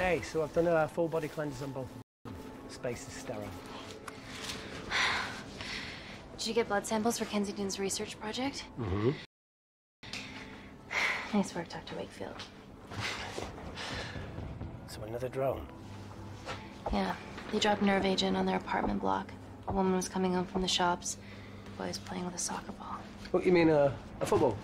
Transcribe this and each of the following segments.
Okay, so I've done a full body cleanse on both. Space is sterile. Did you get blood samples for Kensington's research project? Mm-hmm. Nice work, Dr. Wakefield. So another drone? Yeah, they dropped nerve agent on their apartment block. A woman was coming home from the shops. The boy was playing with a soccer ball. What, you mean a football?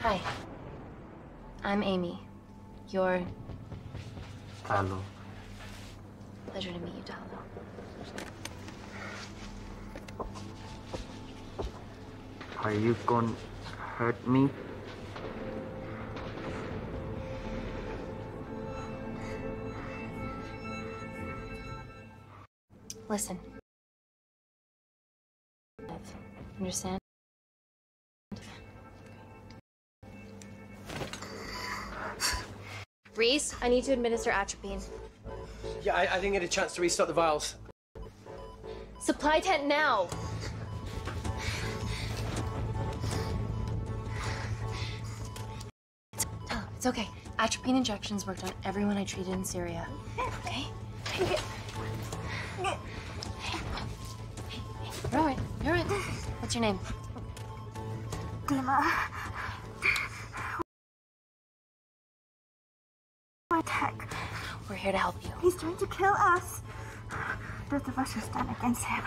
Hi. I'm Amy. You're... Hello. Pleasure to meet you, Talo. Are you gonna hurt me? Listen. Understand? Reese, I need to administer atropine. Yeah, I didn't get a chance to restock the vials. Supply tent now! It's okay. Atropine injections worked on everyone I treated in Syria. Okay? You're all right. You're all right. What's your name? Dima. Attack. We're here to help you. He's trying to kill us. Both of us will stand against him.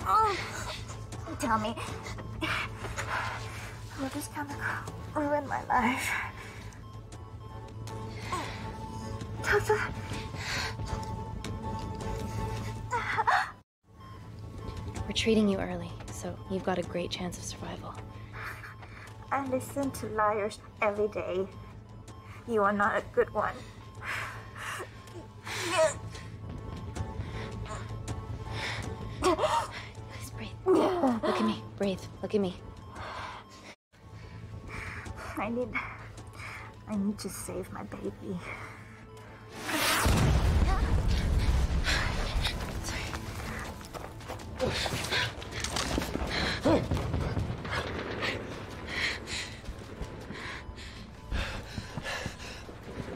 Oh, tell me, will this chemical ruin my life? Doctor. We're treating you early, so you've got a great chance of survival. I listen to liars every day. You are not a good one. Please breathe. Look at me. Breathe. Look at me. I need to save my baby.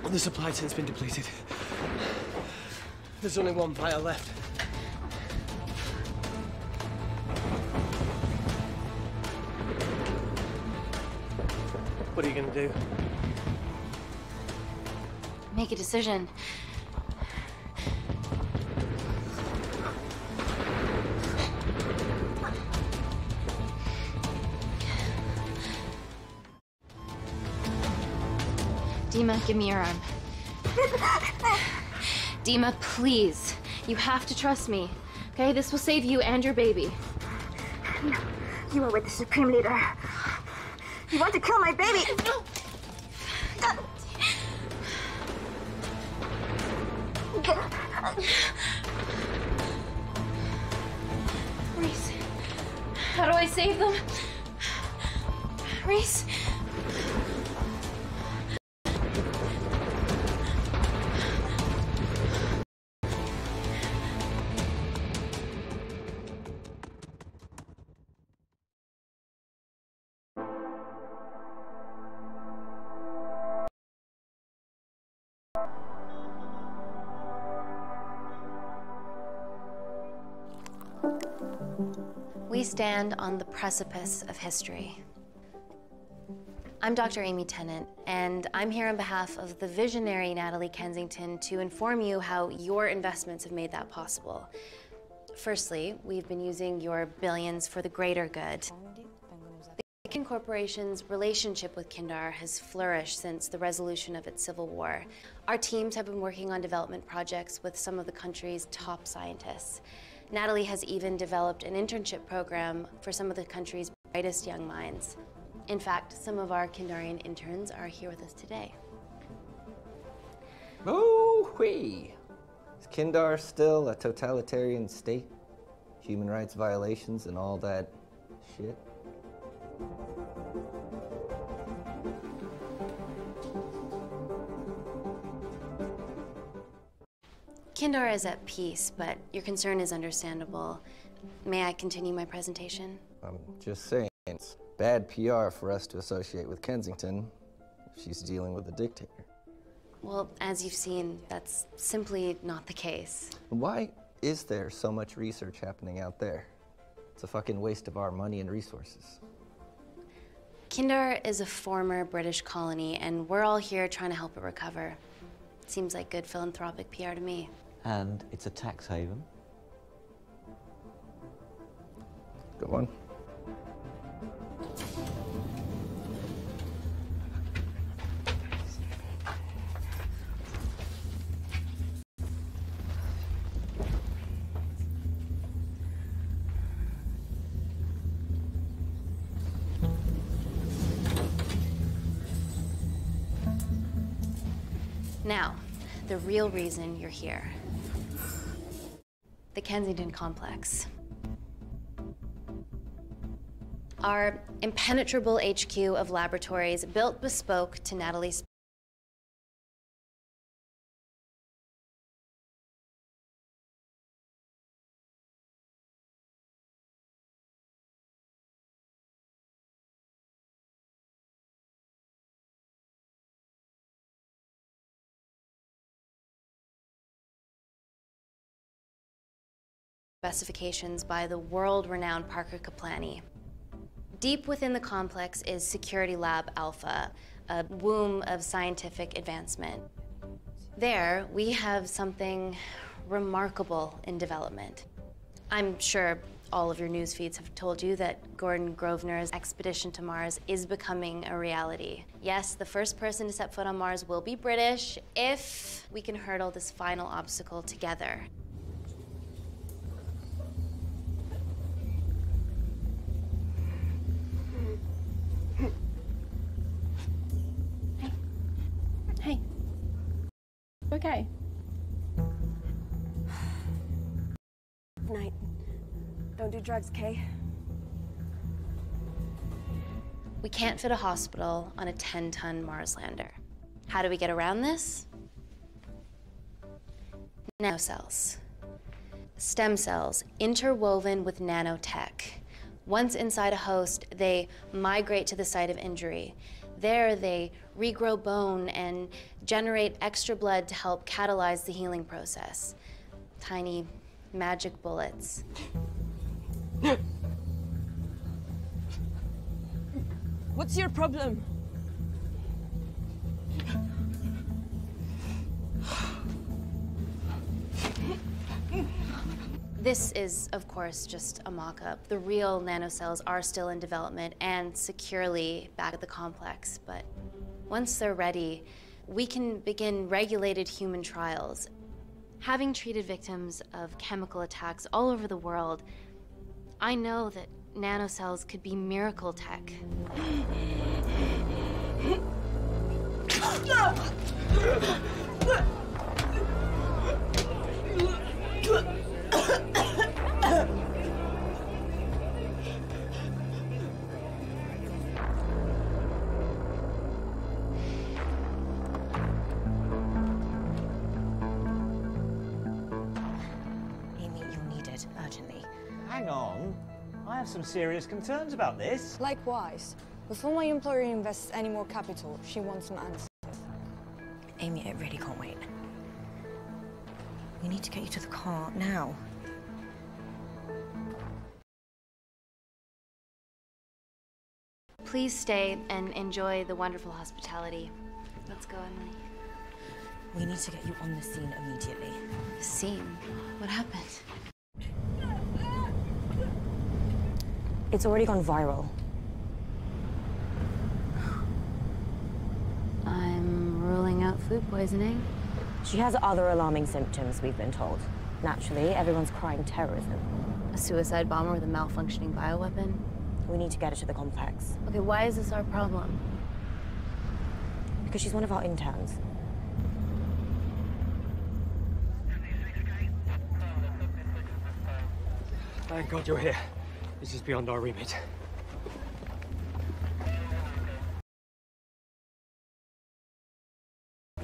The supply tent's been depleted. There's only one vial left. What are you gonna do? Make a decision. Dima, give me your arm. Dima, please. You have to trust me. Okay? This will save you and your baby. No, you are with the Supreme Leader. You want to kill my baby! No! Reese, how do I save them? Reese? We stand on the precipice of history. I'm Dr. Amy Tennant, and I'm here on behalf of the visionary Natalie Kensington to inform you how your investments have made that possible. Firstly, we've been using your billions for the greater good. The Kin Corporation's relationship with Kindar has flourished since the resolution of its civil war. Our teams have been working on development projects with some of the country's top scientists. Natalie has even developed an internship program for some of the country's brightest young minds. In fact, some of our Kindarian interns are here with us today. Oh-wee! Is Kindar still a totalitarian state? Human rights violations and all that shit? Kindar is at peace, but your concern is understandable. May I continue my presentation? I'm just saying, It's bad PR for us to associate with Kensington if she's dealing with a dictator. Well, as you've seen, that's simply not the case. Why is there so much research happening out there? It's a fucking waste of our money and resources. Kindar is a former British colony, and we're all here trying to help it recover. Seems like good philanthropic PR to me. And it's a tax haven. Go on. Now, the real reason you're here. The Kensington Complex. Our impenetrable HQ of laboratories built bespoke to Natalie's specifications by the world-renowned Parker Kaplany. Deep within the complex is Security Lab Alpha, a womb of scientific advancement. There, we have something remarkable in development. I'm sure all of your news feeds have told you that Gordon Grosvenor's expedition to Mars is becoming a reality. Yes, the first person to set foot on Mars will be British if we can hurdle this final obstacle together. Hey. Okay. Night. Don't do drugs, Kay. We can't fit a hospital on a 10-ton Mars lander. How do we get around this? Nanocells. Stem cells interwoven with nanotech. Once inside a host, they migrate to the site of injury. There, they regrow bone and generate extra blood to help catalyze the healing process. Tiny magic bullets. What's your problem? This is, of course, just a mock-up. The real nanocells are still in development and securely back at the complex, but once they're ready, we can begin regulated human trials. Having treated victims of chemical attacks all over the world, I know that nanocells could be miracle tech. Amy, you'll need it urgently. Hang on. I have some serious concerns about this. Likewise. Before my employer invests any more capital, she wants some answers. Amy, it really can't wait. We need to get you to the car now. Please stay and enjoy the wonderful hospitality. Let's go, Emily. We need to get you on the scene immediately. The scene? What happened? It's already gone viral. I'm ruling out food poisoning. She has other alarming symptoms, we've been told. Naturally, everyone's crying terrorism. A suicide bomber with a malfunctioning bioweapon? We need to get her to the complex. Okay, why is this our problem? Because she's one of our interns. Thank God you're here. This is beyond our remit.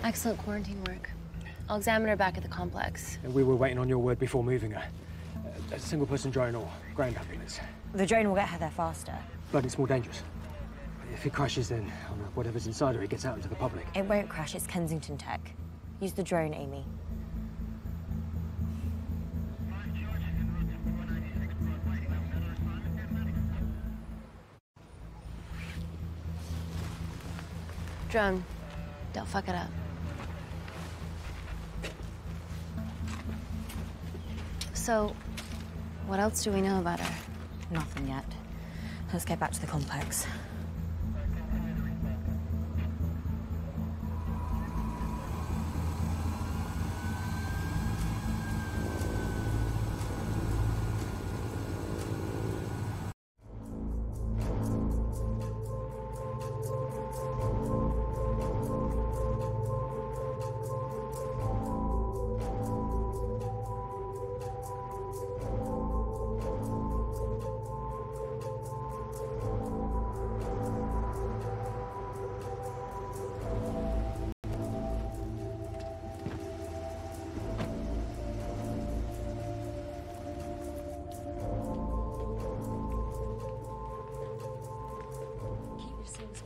Excellent quarantine work. I'll examine her back at the complex. And we were waiting on your word before moving her. A single-person drone or ground ambulance. The drone will get her there faster. But it's more dangerous. If it crashes, then whatever's inside her, it gets out into the public. It won't crash, it's Kensington tech. Use the drone, Amy. Drone, don't fuck it up. So, what else do we know about her? Nothing yet. Let's get back to the complex.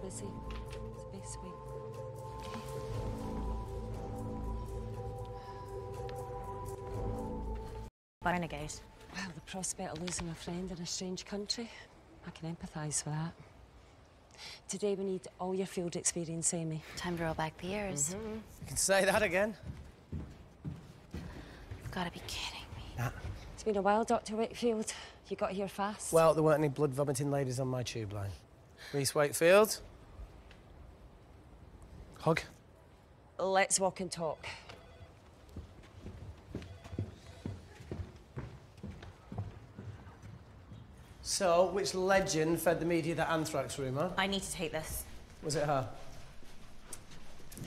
Busy. It's the best way. Renegade. Well, the prospect of losing a friend in a strange country, I can empathise with that. Today we need all your field experience, Amy. Time to roll back the years. You can say that again. You've got to be kidding me. Nah. It's been a while, Dr. Wakefield. You got here fast. Well, there weren't any blood-vomiting ladies on my tube line. Reese Wakefield. Hug. Let's walk and talk. So, which legend fed the media that anthrax rumour? I need to take this. Was it her?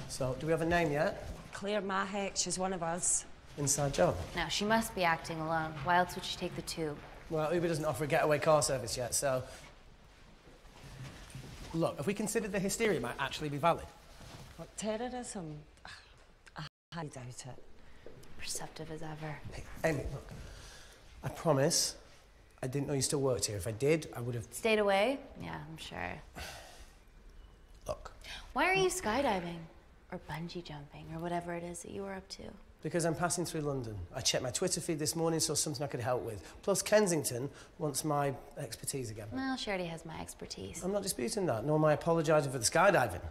So, do we have a name yet? Claire Mahek, she's one of us. Inside job. No, she must be acting alone. Why else would she take the tube? Well, Uber doesn't offer a getaway car service yet, so... Look, if we consider the hysteria might actually be valid. What, terrorism? I highly doubt it. Perceptive as ever. Hey, Amy, look. I promise I didn't know you still worked here. If I did, I would have... Stayed away? Yeah, I'm sure. Look. Why are you skydiving? Or bungee jumping, or whatever it is that you were up to? Because I'm passing through London. I checked my Twitter feed this morning, saw something I could help with. Plus, Kensington wants my expertise again. Well, she already has my expertise. I'm not disputing that, nor am I apologising for the skydiving.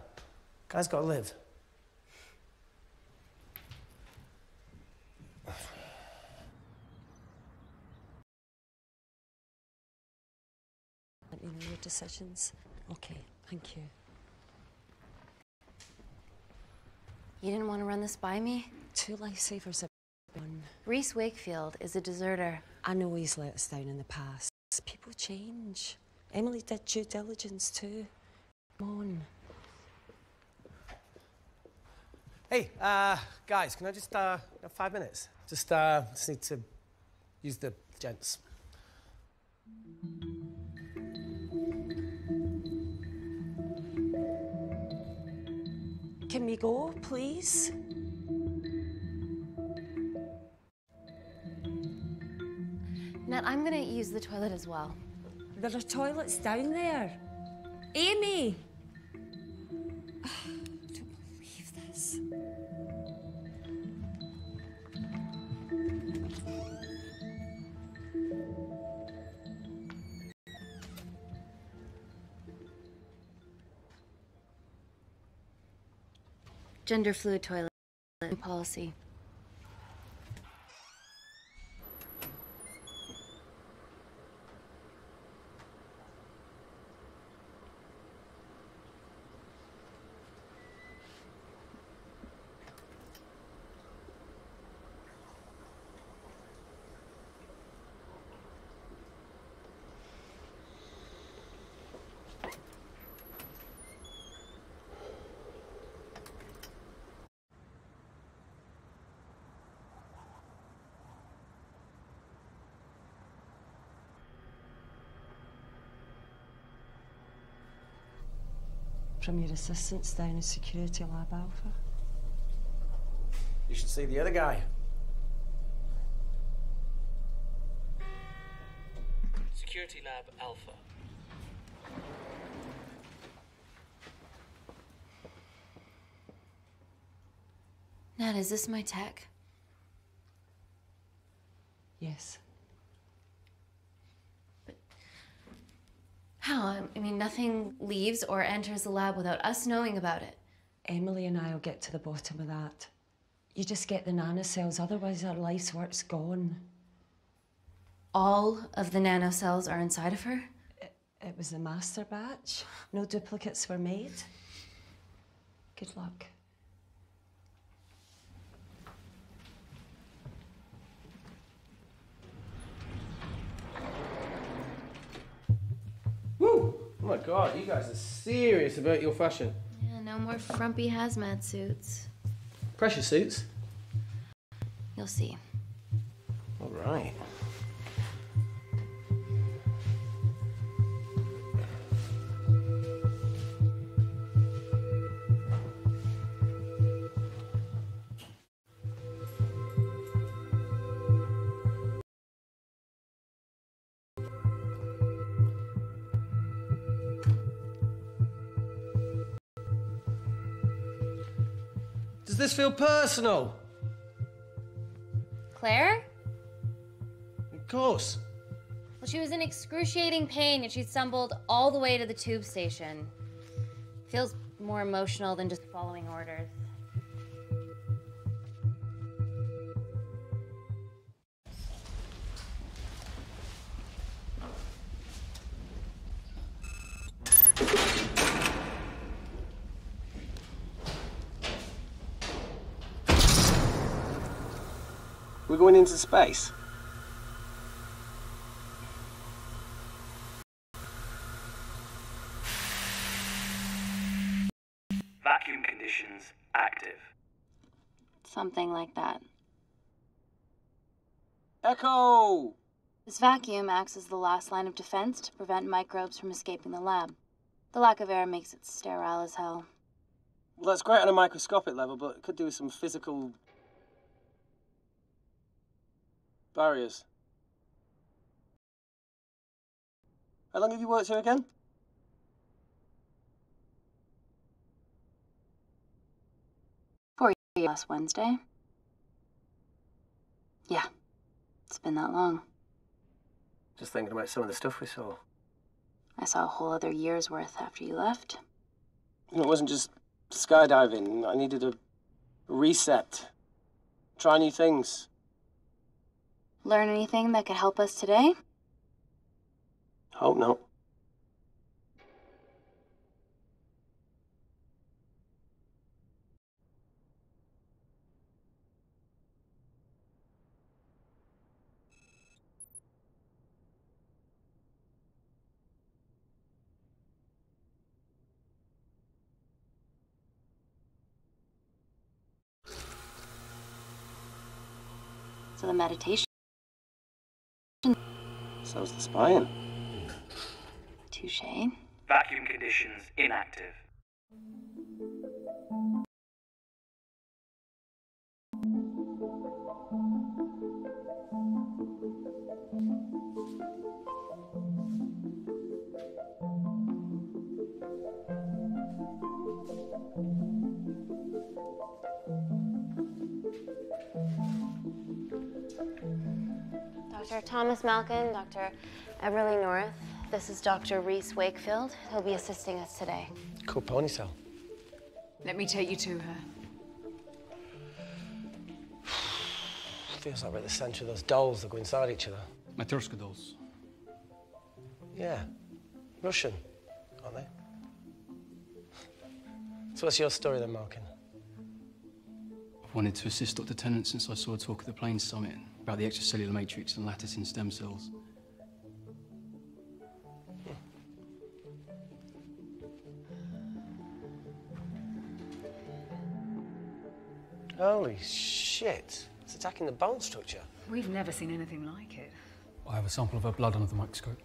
Guy's got to live. Let me know your decisions. Okay, thank you. You didn't want to run this by me? 2 lifesavers have been. Reese Wakefield is a deserter. I know he's let us down in the past. People change. Emily did due diligence too. Come on. Hey, guys, can I just, have 5 minutes? Just need to use the gents. Can we go, please? Nat, I'm gonna use the toilet as well. There are toilets down there. Amy! I don't believe this. Gender fluid toilet policy. From your assistants down in Security Lab Alpha. You should see the other guy. Security Lab Alpha. Nat, is this my tech? Yes. How? I mean, nothing leaves or enters the lab without us knowing about it. Emily and I will get to the bottom of that. You just get the nanocells, otherwise our life's work's gone. All of the nanocells are inside of her? It was a master batch. No duplicates were made. Good luck. Woo! Oh my god, you guys are serious about your fashion. Yeah, no more frumpy hazmat suits. Pressure suits? You'll see. All right. Does this feel personal? Claire? Of course. Well, she was in excruciating pain and she stumbled all the way to the tube station. Feels more emotional than just following orders. We're going into space. Vacuum conditions active. Something like that. Echo! This vacuum acts as the last line of defense to prevent microbes from escaping the lab. The lack of air makes it sterile as hell. Well, that's great on a microscopic level, but it could do with some physical barriers. How long have you worked here again? 4 years last Wednesday. Yeah, it's been that long. Just thinking about some of the stuff we saw. I saw a whole other year's worth after you left. You know, it wasn't just skydiving. I needed a reset. Try new things. Learn anything that could help us today? Hope not. So the meditation. So's the spying. Touche. Vacuum conditions inactive. Dr. Thomas Malkin, Dr. Everly North. This is Dr. Reese Wakefield. He'll be assisting us today. Cool ponytail. Let me take you to her. Feels like we're at the centre of those dolls that go inside each other. Matryoshka dolls. Yeah. Russian, aren't they? So what's your story then, Malkin? I've wanted to assist Dr. Tennant since I saw a talk at the Plains Summit about the extracellular matrix and lattice in stem cells. Holy shit. It's attacking the bone structure. We've never seen anything like it. I have a sample of her blood under the microscope.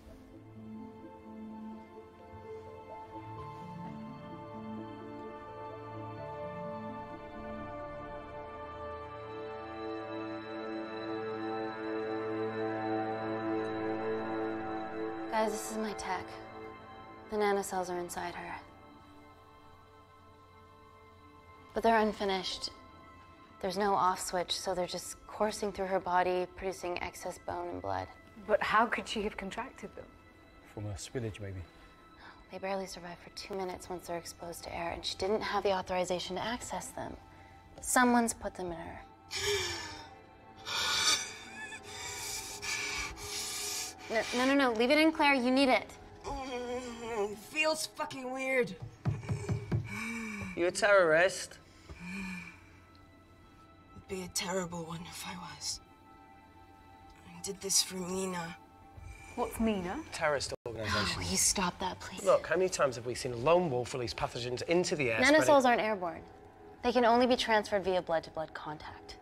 Guys, this is my tech. The nanocells are inside her. But they're unfinished. There's no off switch, so they're just coursing through her body, producing excess bone and blood. But how could she have contracted them? From a spillage, maybe. They barely survive for 2 minutes once they're exposed to air, and she didn't have the authorization to access them. Someone's put them in her. No, leave it in, Claire. You need it. Feels fucking weird. You a terrorist? Would be a terrible one if I was. I did this for Mina. What's Mina? Terrorist organisation. Oh, will you stop that, please? Look, how many times have we seen a lone wolf release pathogens into the air? Nanocells aren't airborne. They can only be transferred via blood-to-blood contact.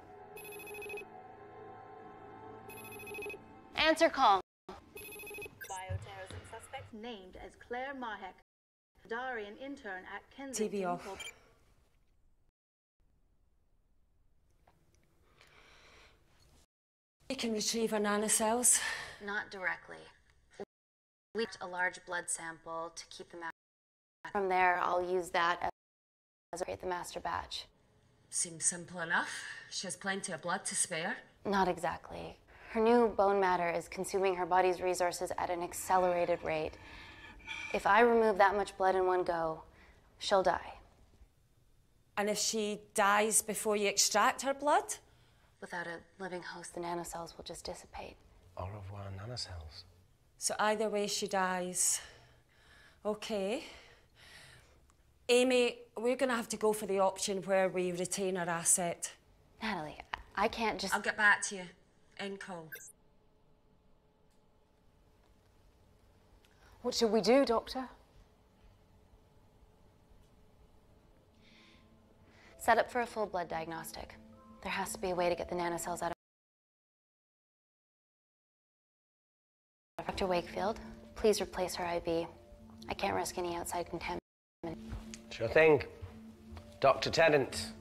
Answer call. Bioterrorism suspect named as Claire Mahek, Darian intern at Kensington. TV off. You can retrieve her nanocells. Not directly. We need a large blood sample to keep them out. From there, I'll use that as I create the master batch. Seems simple enough. She has plenty of blood to spare. Not exactly. Her new bone matter is consuming her body's resources at an accelerated rate. If I remove that much blood in one go, she'll die. And if she dies before you extract her blood? Without a living host, the nanocells will just dissipate. Au revoir, nanocells. So either way, she dies. Okay. Amy, we're gonna have to go for the option where we retain our asset. Natalie, I can't just... I'll get back to you. End call. What should we do, Doctor? Set up for a full blood diagnostic. There has to be a way to get the nanocells out of... Dr. Wakefield, please replace her IV. I can't risk any outside contamination. Sure thing. Dr. Tennant.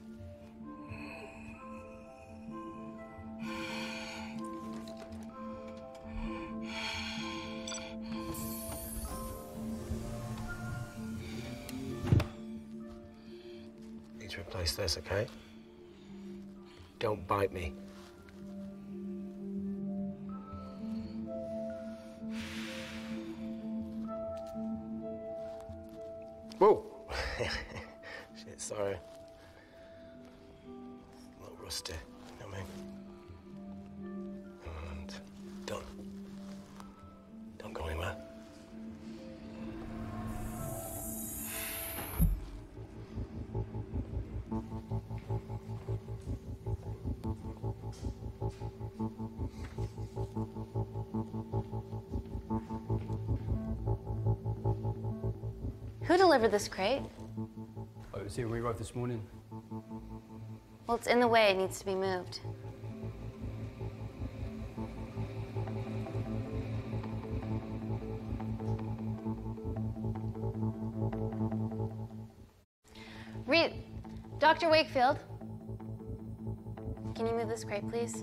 Need to replace this, okay? Don't bite me. Whoa! Shit, sorry. A little rusty, you know what I mean? And don't go anywhere. Who delivered this crate? Oh, it was here when we arrived this morning. Well, it's in the way. It needs to be moved. Dr. Wakefield, can you move this crate, please?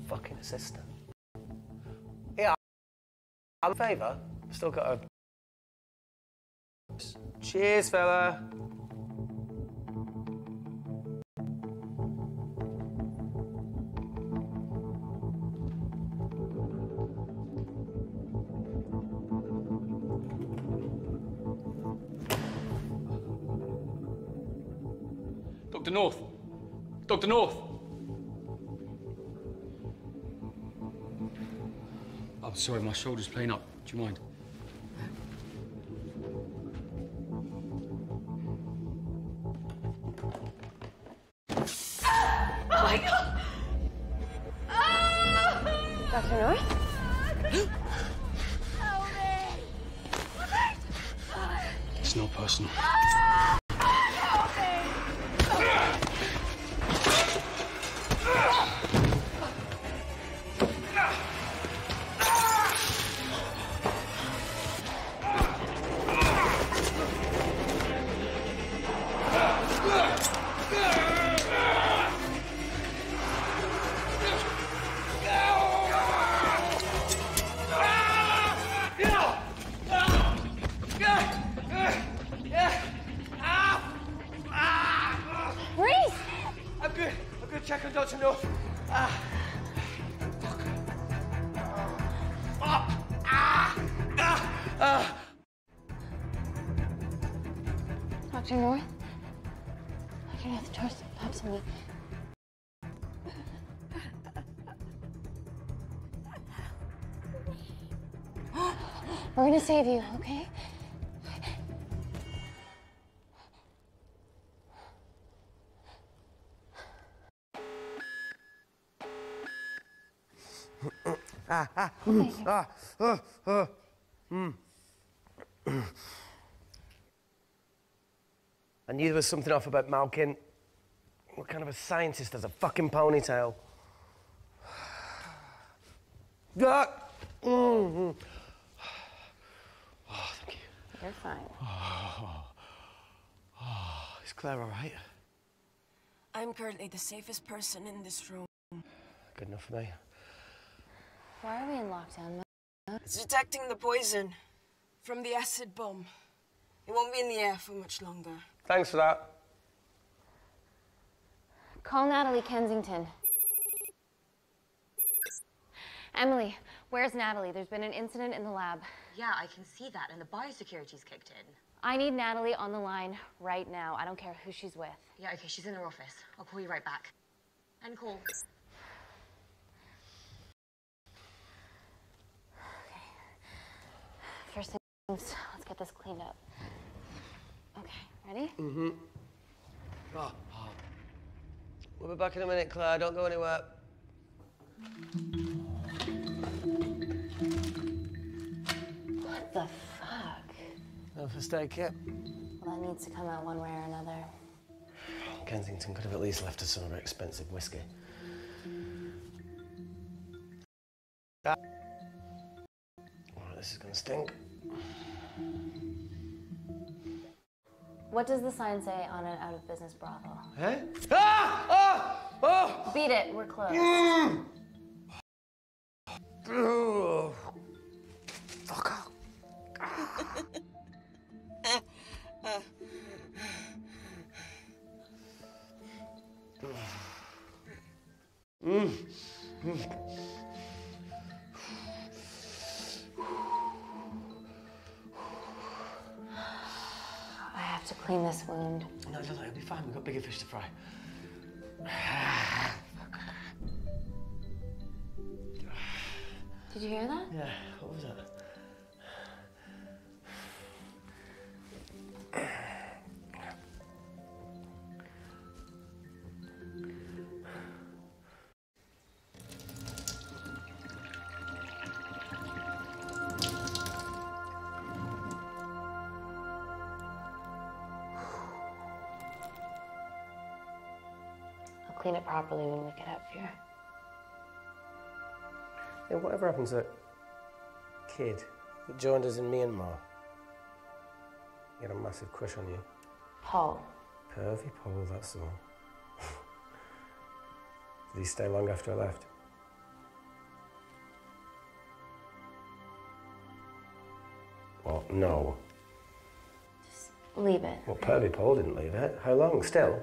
Fucking assistant. Yeah, I'll have a favour. Still got a... Cheers, fella. Dr. North! Dr. North! I'm sorry, my shoulder's playing up. Do you mind? Oh my God! Dr. North? Help me! It's not personal. Dr. North? Dr. North, George, have some. We're gonna save you, okay? I knew there was something off about Malkin. What kind of a scientist has a fucking ponytail? Ah! Oh, thank you. You're fine. Is Claire all right? I'm currently the safest person in this room. Good enough for me. Why are we in lockdown? It's detecting the poison from the acid bomb. It won't be in the air for much longer. Thanks for that. Call Natalie Kensington. Emily, where's Natalie? There's been an incident in the lab. Yeah, I can see that, and the biosecurity's kicked in. I need Natalie on the line right now. I don't care who she's with. Yeah, okay, she's in her office. I'll call you right back. End call. Okay. First things, let's get this cleaned up. Okay, ready? Mm-hmm. We'll be back in a minute, Claire. Don't go anywhere. What the fuck? No first aid kit. Well, that needs to come out one way or another. Kensington could have at least left us some of her expensive whiskey. All right, this is gonna stink. What does the sign say on an out-of-business brothel? Eh? Ah! Ah! Oh! Beat it, we're closed. Oh. Fuck off. I have to clean this wound. No, it'll be fine. We've got bigger fish to fry. Did you hear that? Yeah, what was that? I'll clean it properly when we get up here. Yeah, whatever happened to that kid that joined us in Myanmar? He had a massive crush on you. Paul. Pervy Paul, that's all. Did he stay long after I left? What? No. Leave it. Well, Pervy Paul didn't leave it. How long? Still?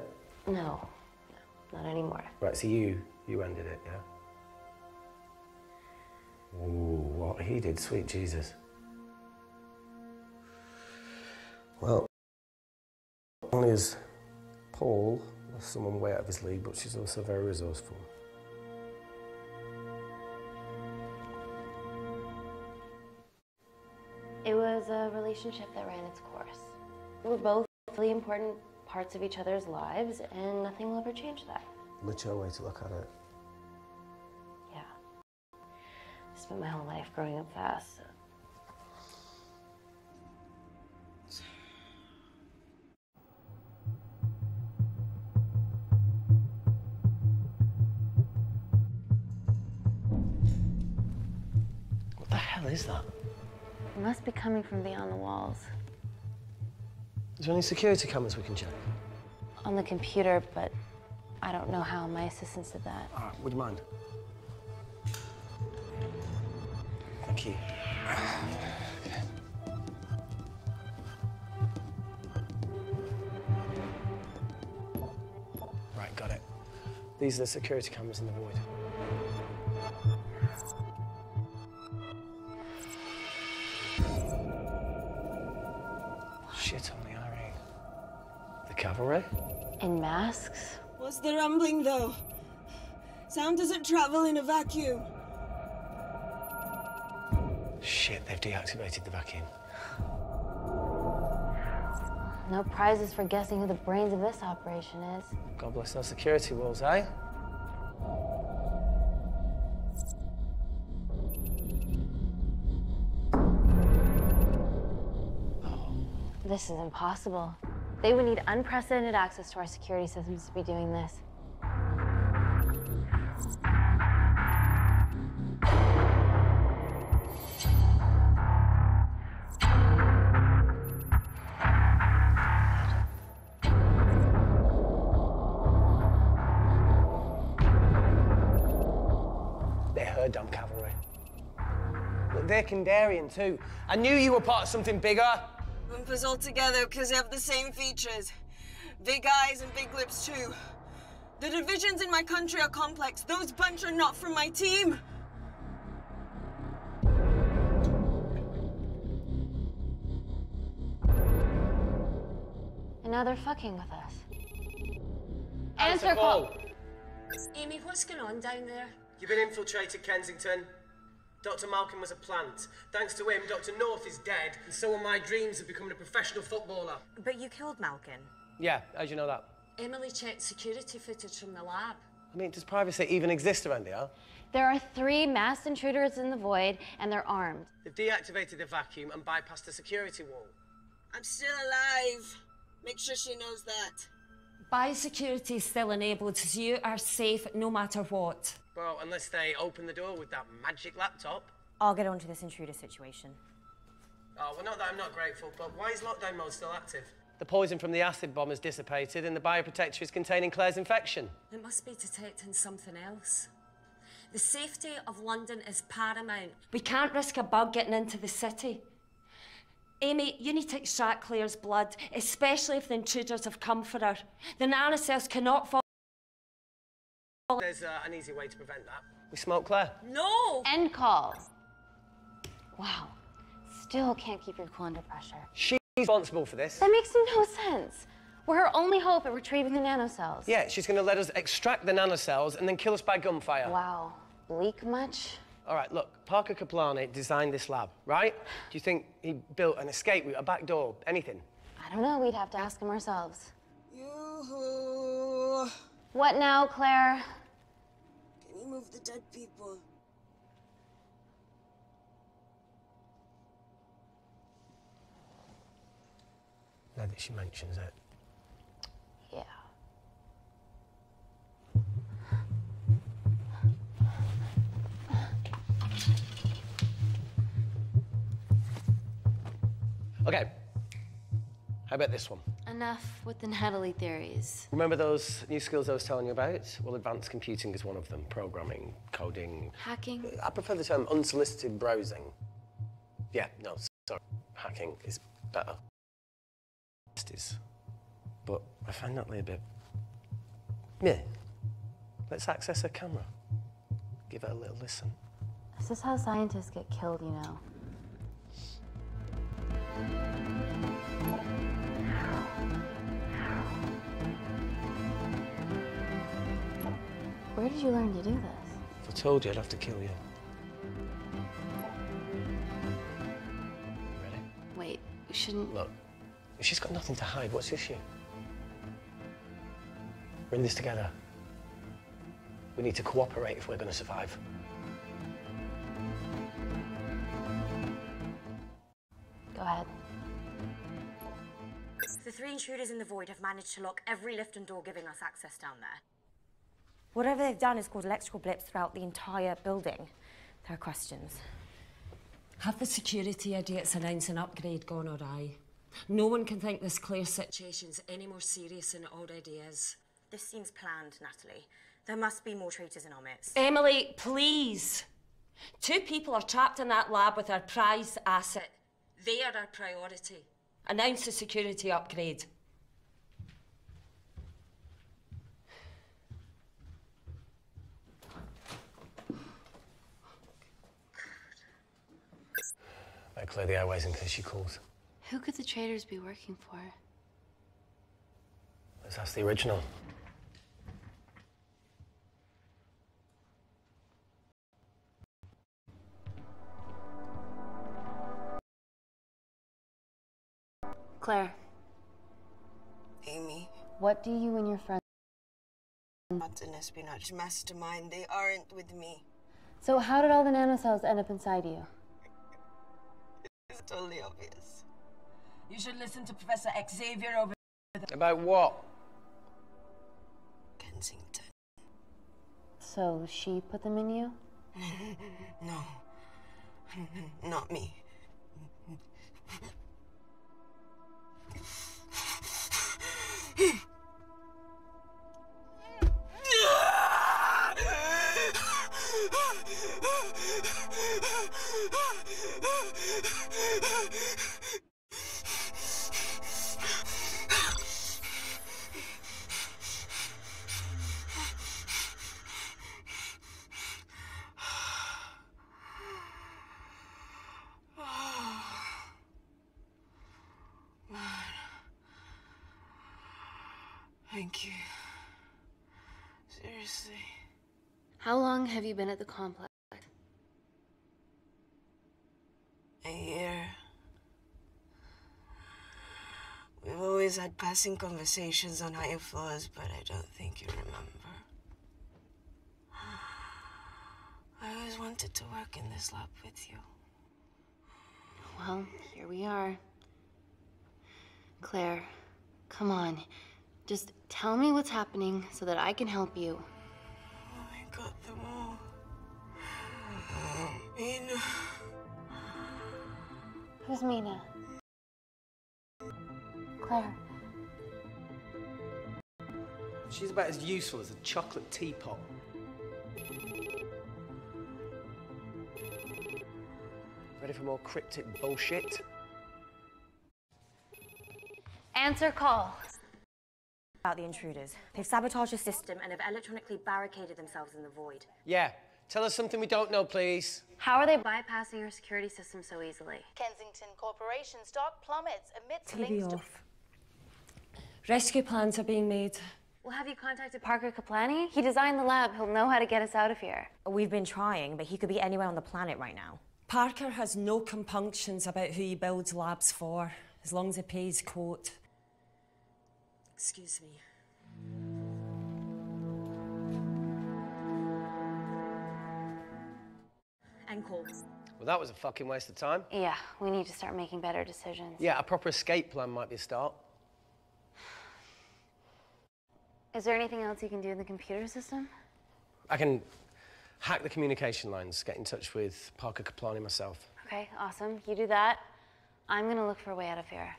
No, not anymore. Right, so you ended it, yeah? Ooh, what he did, sweet Jesus. Well, not only is Paul someone way out of his league, but she's also very resourceful. It was a relationship that ran its course. We were both really important parts of each other's lives, and nothing will ever change that. Mature way to look at it. Yeah. I spent my whole life growing up fast, so. What the hell is that? It must be coming from beyond the walls. Is there any security cameras we can check? On the computer, but I don't know how. My assistants did that. All right, would you mind? Thank you. Right, got it. These are the security cameras in the void. Shit on the RE. cavalry? In masks? What's the rumbling, though? Sound doesn't travel in a vacuum. Shit, they've deactivated the vacuum. No prizes for guessing who the brains of this operation is. God bless those security walls, eh? This is impossible. They would need unprecedented access to our security systems to be doing this. They're her damn cavalry. Look, they're Kandarian too. I knew you were part of something bigger. Bumpers all together because they have the same features. Big eyes and big lips too. The divisions in my country are complex. Those bunch are not from my team. And now they're fucking with us. Answer call. Amy, what's going on down there? You've been infiltrated, Kensington. Dr. Malcolm was a plant. Thanks to him, Dr. North is dead, and so are my dreams of becoming a professional footballer. But you killed Malcolm. Yeah, how'd you know that? Emily checked security footage from the lab. I mean, does privacy even exist around here? There are 3 masked intruders in the void, and they're armed. They've deactivated the vacuum and bypassed the security wall. I'm still alive. Make sure she knows that. Biosecurity is still enabled, so you are safe no matter what. Well, unless they open the door with that magic laptop. I'll get onto this intruder situation. Oh, well, not that I'm not grateful, but why is lockdown mode still active? The poison from the acid bomb has dissipated and the bioprotector is containing Claire's infection. It must be detecting something else. The safety of London is paramount. We can't risk a bug getting into the city. Amy, you need to extract Claire's blood, especially if the intruders have come for her. The nanocells cannot fall. There's an easy way to prevent that. We smoke Claire. No! End call. Wow. Still can't keep your cool under pressure. She's responsible for this. That makes no sense. We're her only hope at retrieving the nanocells. Yeah, she's going to let us extract the nanocells and then kill us by gunfire. Wow. Bleak much? All right, look, Parker Kaplani designed this lab, right? Do you think he built an escape route, a back door, anything? I don't know. We'd have to ask him ourselves. Yoo-hoo. What now, Claire? Can you move the dead people? Now that she mentions it. Yeah. Okay. How about this one? Enough with the Natalie theories. Remember those new skills I was telling you about? Well, advanced computing is one of them. Programming, coding. Hacking? I prefer the term unsolicited browsing. Yeah, no, sorry. Hacking is better. But I find Natalie a bit... Yeah. Let's access her camera. Give it a little listen. This is how scientists get killed, you know. Where did you learn to do this? If I told you, I'd have to kill you. Ready? Wait, we shouldn't... Look, if she's got nothing to hide, what's the issue? We're in this together. We need to cooperate if we're going to survive. Go ahead. The 3 intruders in the void have managed to lock every lift and door giving us access down there. Whatever they've done has caused electrical blips throughout the entire building. There are questions. Have the security idiots announced an upgrade gone awry? No one can think this Claire situation's any more serious than it already is. This seems planned, Natalie. There must be more traitors in our midst. Emily, please. 2 people are trapped in that lab with our prized asset. They are our priority. Announce the security upgrade. Better clear the airways in case she calls. Who could the traitors be working for? That's the original. Claire, Amy, what do you and your friends... not an espionage mastermind. They aren't with me. So how did all the nanocells end up inside you? It's totally obvious. You should listen to Professor Xavier over there. About what? Kensington. So she put them in you? No. Not me. Thank you. Seriously. How long have you been at the complex? A year. We've always had passing conversations on higher floors, but I don't think you remember. I always wanted to work in this lab with you. Well, here we are. Claire, come on. Just tell me what's happening so that I can help you. I got them all. Mina. Who's Mina? Claire. She's about as useful as a chocolate teapot. Ready for more cryptic bullshit? Answer call. About the intruders. They've sabotaged the system and have electronically barricaded themselves in the void. Yeah. Tell us something we don't know, please. How are they bypassing your security system so easily? Kensington Corporation stock plummets amidst TV links to... off. Rescue plans are being made. Well, have you contacted Parker Kaplani? He designed the lab. He'll know how to get us out of here. We've been trying, but he could be anywhere on the planet right now. Parker has no compunctions about who he builds labs for, as long as he pays quote. Excuse me. End call. Well, that was a fucking waste of time. Yeah, we need to start making better decisions. Yeah, a proper escape plan might be a start. Is there anything else you can do in the computer system? I can hack the communication lines, get in touch with Parker Kaplani myself. Okay, awesome. You do that. I'm gonna look for a way out of here.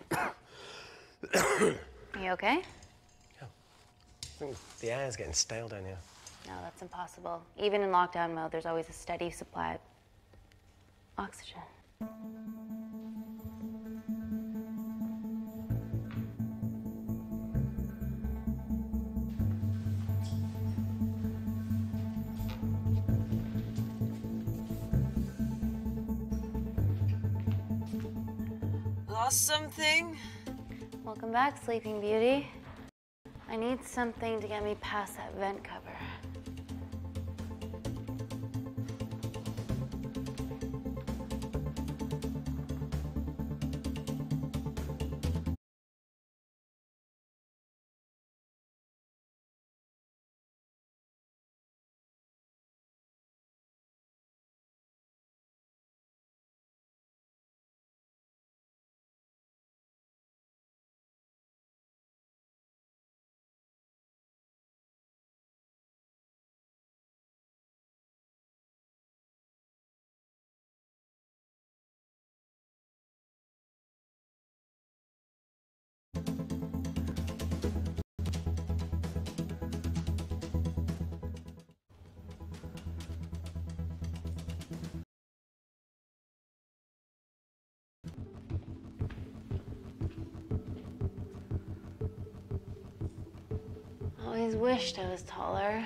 Are you okay? Yeah. I think the air's getting stale down here. No, that's impossible. Even in lockdown mode, there's always a steady supply of oxygen. Lost something? Welcome back, Sleeping Beauty. I need something to get me past that vent cover. Always wished I was taller.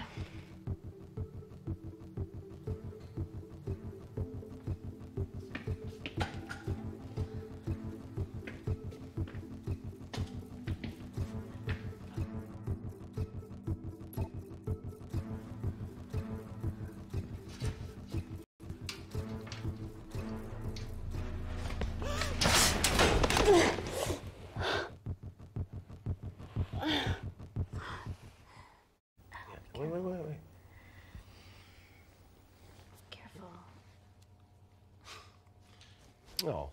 Oh,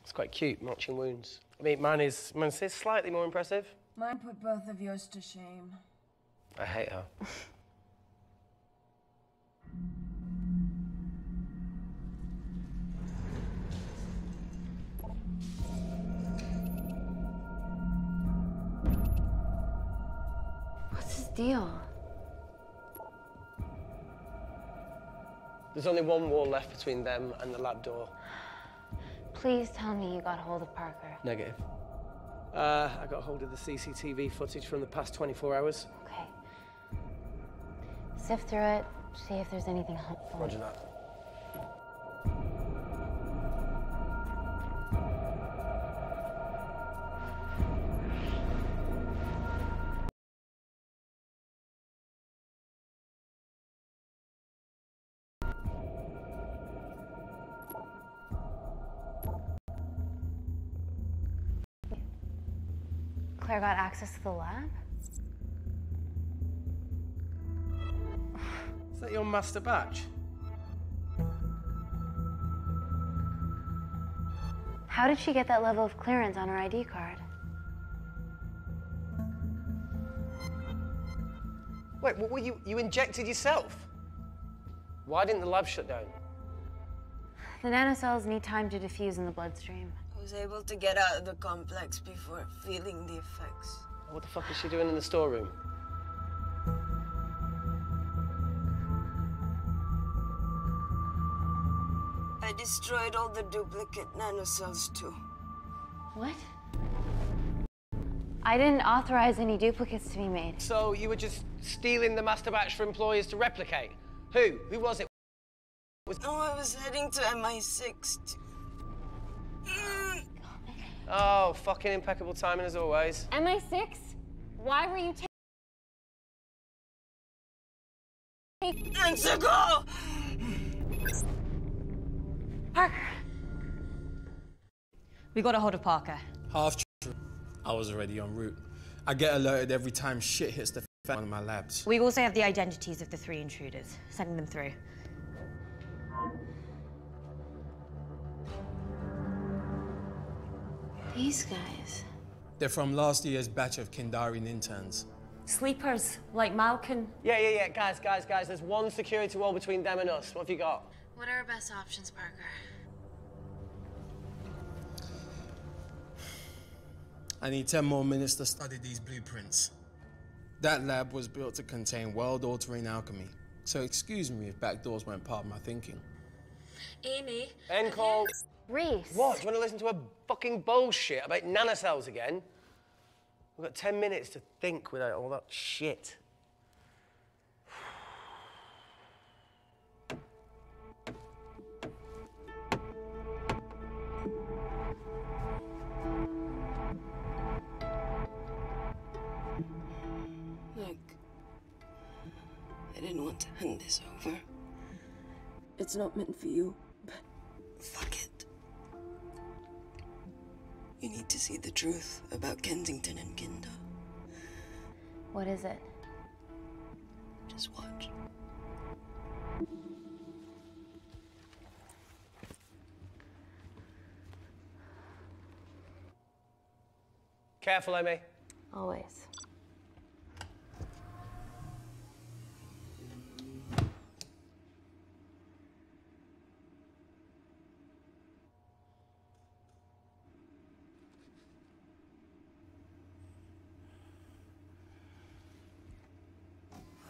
it's quite cute, matching wounds. I mean, mine is slightly more impressive. Mine put both of yours to shame. I hate her. What's his deal? There's only one wall left between them and the lab door. Please tell me you got hold of Parker. Negative. I got hold of the CCTV footage from the past 24 hours. Okay. Sift through it, see if there's anything helpful. Roger that. Claire got access to the lab? Is that your master batch? How did she get that level of clearance on her ID card? Wait, what were you injected yourself? Why didn't the lab shut down? The nanocells need time to diffuse in the bloodstream. I was able to get out of the complex before feeling the effects. What the fuck is she doing in the storeroom? I destroyed all the duplicate nanocells too. What? I didn't authorize any duplicates to be made. So you were just stealing the master batch for employers to replicate? Who? Who was it? No, I was heading to MI6. Oh, fucking impeccable timing as always. MI6? Why were you taking... Go! Parker! We got a hold of Parker. Half true. I was already en route. I get alerted every time shit hits the fan in my labs. We also have the identities of the 3 intruders. Sending them through. These guys. They're from last year's batch of Kindarian interns. Sleepers, like Malkin. Yeah. Guys. There's one security wall between them and us. What have you got? What are our best options, Parker? I need 10 more minutes to study these blueprints. That lab was built to contain world-altering alchemy. So excuse me if backdoors weren't part of my thinking. Amy. End call. Reese. What? Do you want to listen to a fucking bullshit about nanocells again? We've got 10 minutes to think without all that shit. Look, I didn't want to hand this over. It's not meant for you, but fuck it. You need to see the truth about Kensington and Kinder. What is it? Just watch. Careful, Amy. Always.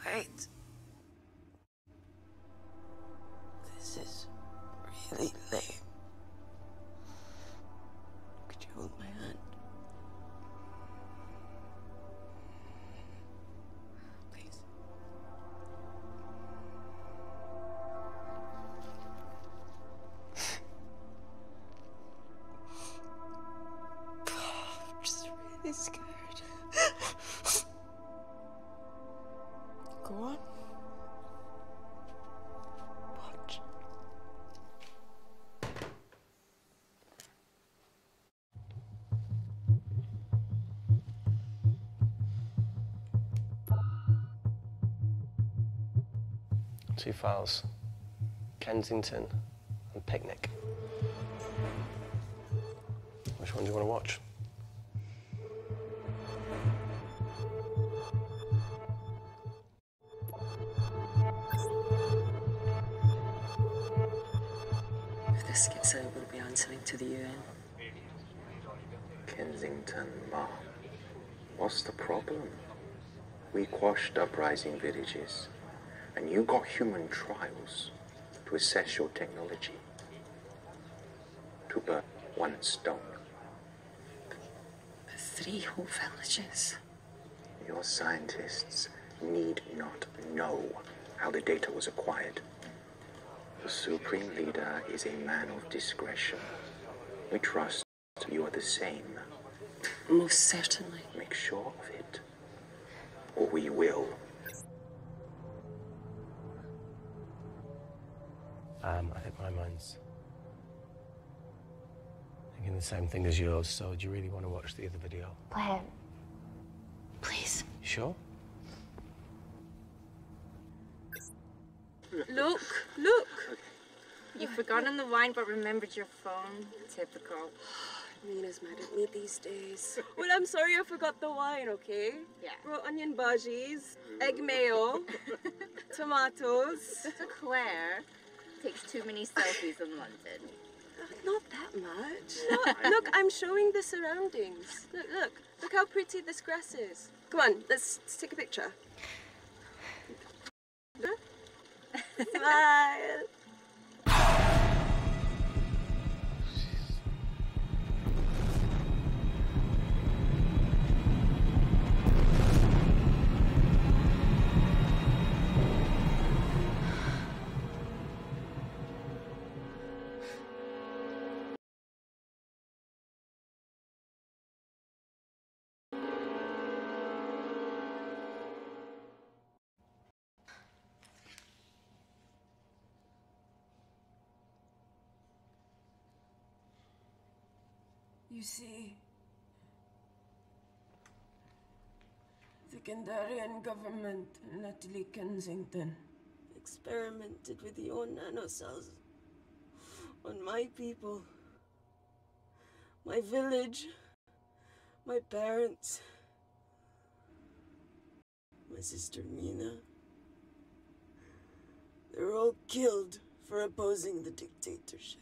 Wait. This is really lame. Could you hold my hand? Please. I'm just really scared. Go on. Watch. Two files. Kensington and Picnic. Which one do you want to watch? If this gets out, we'll be answering to the UN. Kensington, Ma. What's the problem? We quashed uprising villages, and you got human trials to assess your technology. To burn one stone. 3 whole villages. Your scientists need not know how the data was acquired. The Supreme Leader is a man of discretion. We trust you are the same. Most certainly. Make sure of it, or we will. I think my mind's thinking the same thing as yours, so do you really want to watch the other video? Play it. Please. You sure? Look, look. You've forgotten the wine but remembered your phone. Typical. Mina's mad at me these days. Well, I'm sorry I forgot the wine, okay? Yeah. Raw onion bhajis, egg mayo, tomatoes. Claire takes too many selfies in London. Not that much. Look, I'm showing the surroundings. Look how pretty this grass is. Come on, let's take a picture. Smile. You see, the Kandarian government and Natalie Kensington experimented with your nanocells on my people, my village, my parents, my sister Mina. They were all killed for opposing the dictatorship.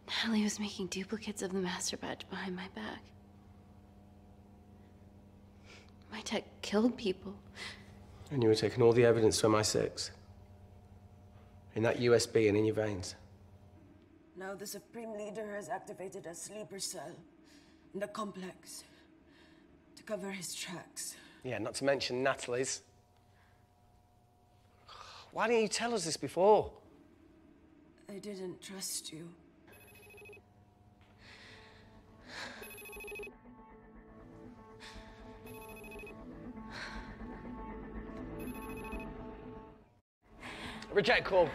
Natalie was making duplicates of the master badge behind my back. My tech killed people. And you were taking all the evidence to MI6? In that USB and in your veins? Now the Supreme Leader has activated a sleeper cell in the complex to cover his tracks. Yeah, not to mention Natalie's. Why didn't you tell us this before? I didn't trust you. Reject call.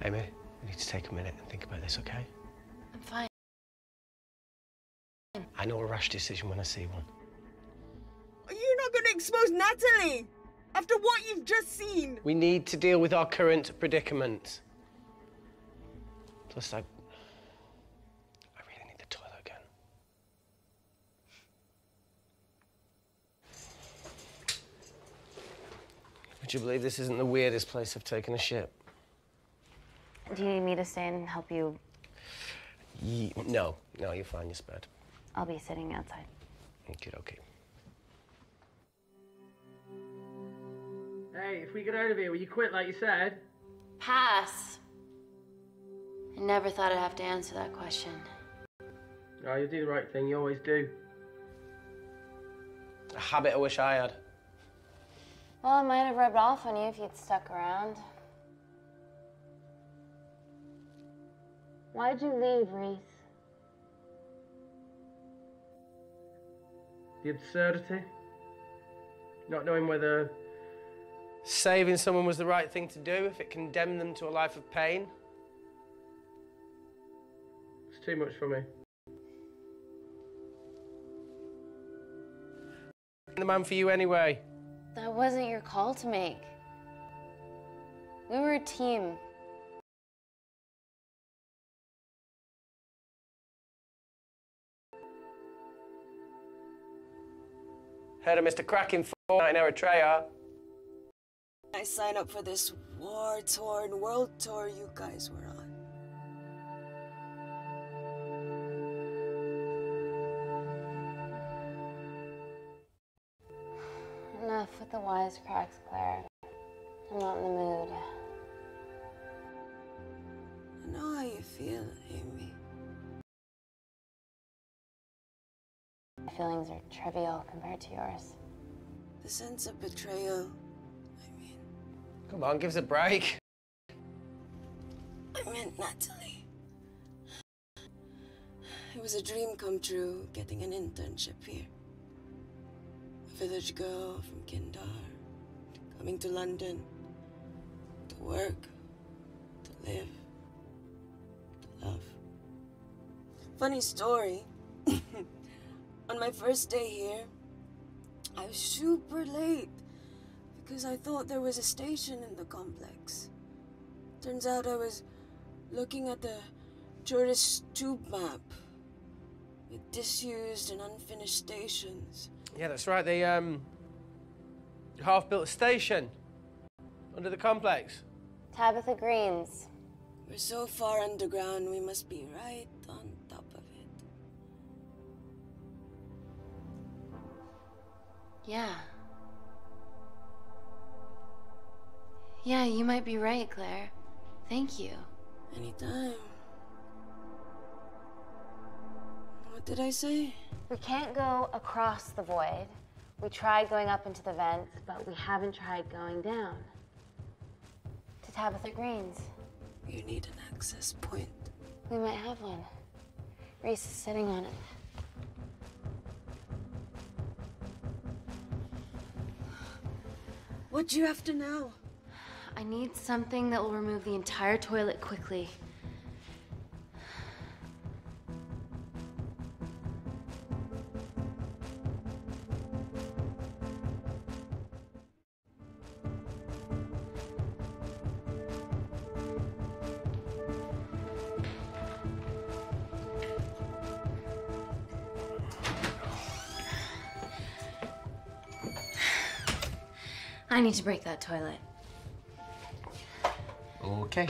Amy, we need to take a minute and think about this, okay? I'm fine. I know a rash decision when I see one. You're not going to expose Natalie after what you've just seen. We need to deal with our current predicament. Plus, I really need the toilet again. Would you believe this isn't the weirdest place I've taken a shit? Do you need me to stay and help you? No, you're fine, you're spared. I'll be sitting outside. Okay. Hey, if we get out of here, will you quit like you said? Pass. I never thought I'd have to answer that question. Oh, you do the right thing, you always do. A habit I wish I had. Well, it might have rubbed off on you if you'd stuck around. Why'd you leave, Reese? The absurdity. Not knowing whether saving someone was the right thing to do if it condemned them to a life of pain. It's too much for me. The man for you anyway. That wasn't your call to make. We were a team. Heard of Mr. Kraken Fortnite in Eritrea. I signed up for this war-torn world tour you guys were on. Enough with the wisecracks, Claire. I'm not in the mood. I know how you feel, Amy. My feelings are trivial compared to yours. The sense of betrayal. Come on, give us a break. I meant Natalie. It was a dream come true, getting an internship here. A village girl from Kindar, coming to London, to work, to live, to love. Funny story. On my first day here, I was super late because I thought there was a station in the complex. Turns out I was looking at the tourist tube map with disused and unfinished stations. Yeah, that's right. They half-built station under the complex. Tabitha Greens. We're so far underground, we must be right on top of it. Yeah. Yeah, you might be right, Claire. Thank you. Anytime. What did I say? We can't go across the void. We tried going up into the vents, but we haven't tried going down. To Tabitha Greens. You need an access point. We might have one. Reese is sitting on it. What do you have to know? I need something that will remove the entire toilet quickly. I need to break that toilet. Okay.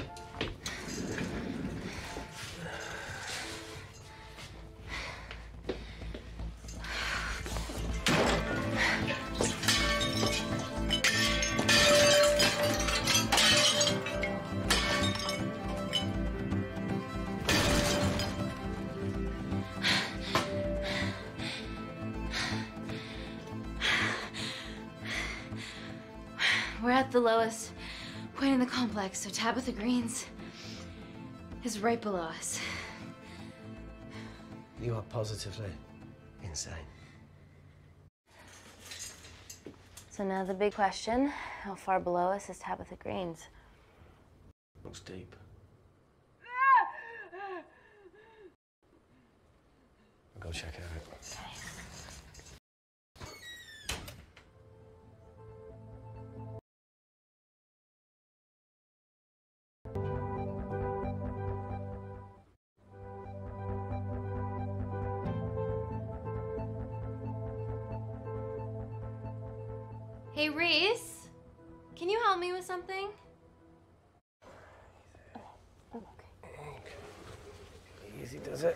We're at the lowest point in the complex, so Tabitha Greens is right below us. You are positively insane. So now the big question, how far below us is Tabitha Greens? Looks deep. I'll go check it out. Hey, Reese, can you help me with something? Easy does it.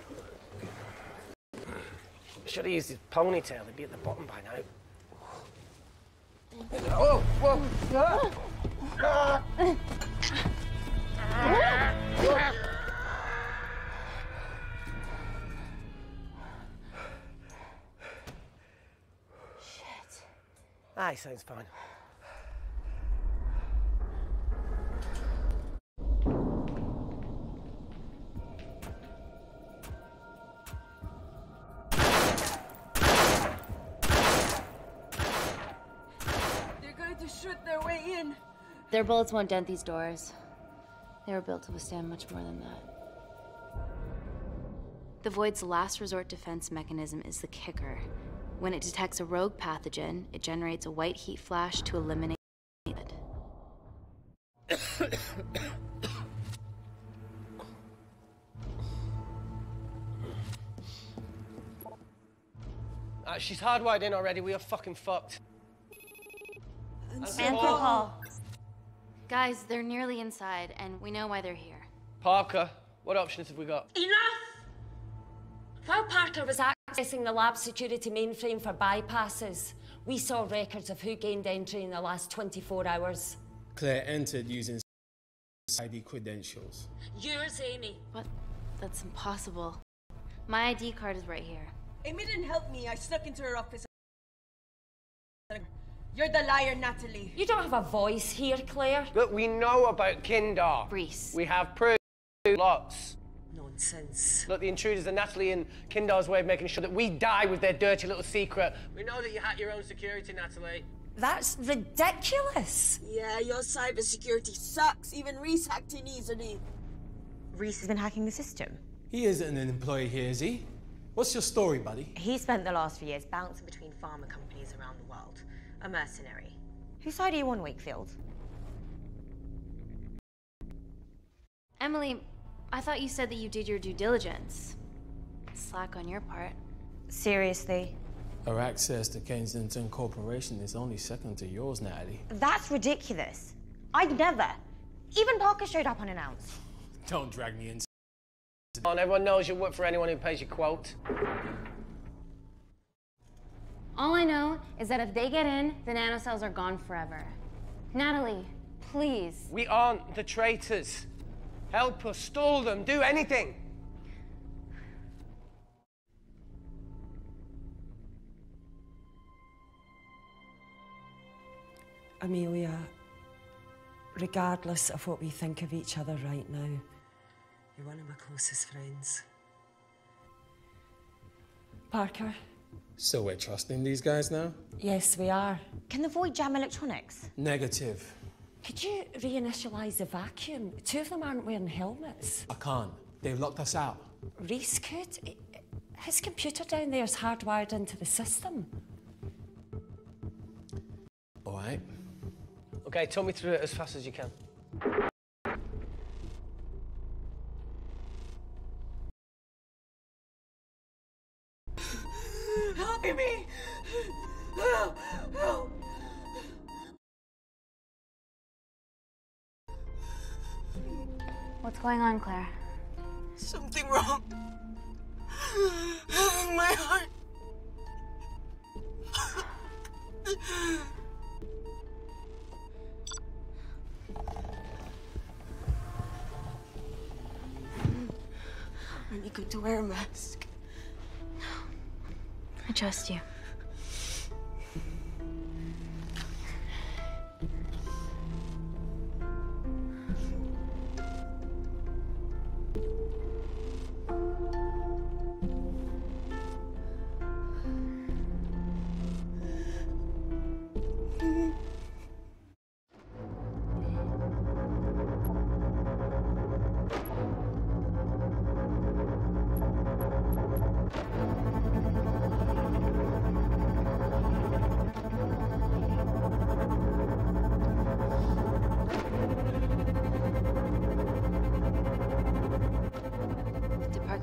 Should have used his ponytail. He'd be at the bottom by now. Oh, whoa! Ah. Ah, he sounds fine. They're going to shoot their way in. Their bullets won't dent these doors. They were built to withstand much more than that. The Void's last resort defense mechanism is the kicker. When it detects a rogue pathogen, it generates a white heat flash to eliminate it. She's hardwired in already. We are fucking fucked. Answer call. Guys, they're nearly inside, and we know why they're here. Parker, what options have we got? Enough! While Parker was accessing the lab security mainframe for bypasses, we saw records of who gained entry in the last 24 hours. Claire entered using ID credentials. Yours, Amy. What? That's impossible. My ID card is right here. Amy didn't help me. I snuck into her office. You're the liar, Natalie. You don't have a voice here, Claire. Look, we know about Kindar. Reese. We have proof. Lots. Nonsense. Look, the intruders are Natalie and Kindar's way of making sure that we die with their dirty little secret. We know that you hack your own security, Natalie. That's ridiculous. Yeah, your cybersecurity sucks. Even Reese hacked in easily. Reese has been hacking the system. He isn't an employee here, is he? What's your story, buddy? He spent the last few years bouncing between pharma companies around the world. A mercenary. Whose side are you on, Wakefield? Emily, I thought you said that you did your due diligence. Slack on your part. Seriously? Our access to Kensington Corporation is only second to yours, Natalie. That's ridiculous. I'd never. Even Parker showed up unannounced. Don't drag me in. Come on, everyone knows you work for anyone who pays your quote. All I know is that if they get in, the nanocells are gone forever. Natalie, please. We aren't the traitors. Help us, stall them, do anything. Amelia, regardless of what we think of each other right now, you're one of my closest friends. Parker? So we're trusting these guys now? Yes, we are. Can the Void jam electronics? Negative. Could you reinitialize the vacuum? Two of them aren't wearing helmets. I can't. They've locked us out. Reese could. His computer down there is hardwired into the system. All right. Okay, talk me through it as fast as you can. Help me! Help! Help! What's going on, Claire? Something wrong. My heart. Are you going to wear a mask? I trust you.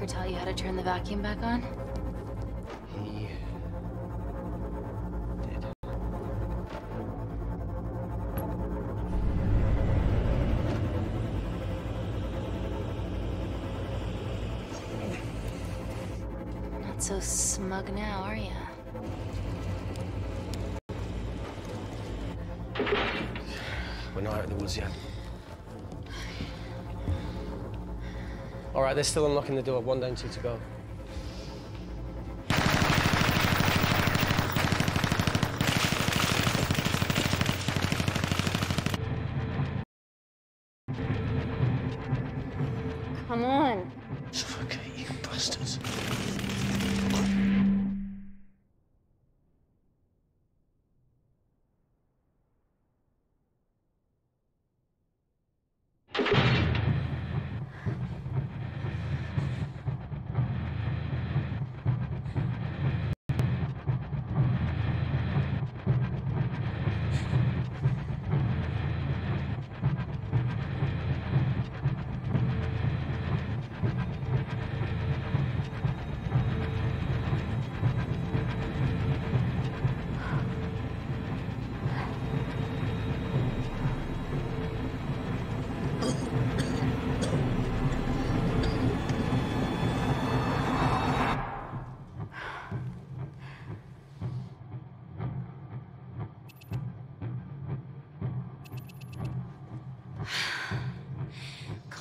Tell you how to turn the vacuum back on? He did. Not so smug now, are ya? We're not out of the woods yet. All right, they're still unlocking the door. 1 down, 2 to go. Come on. Suffocate, you bastards.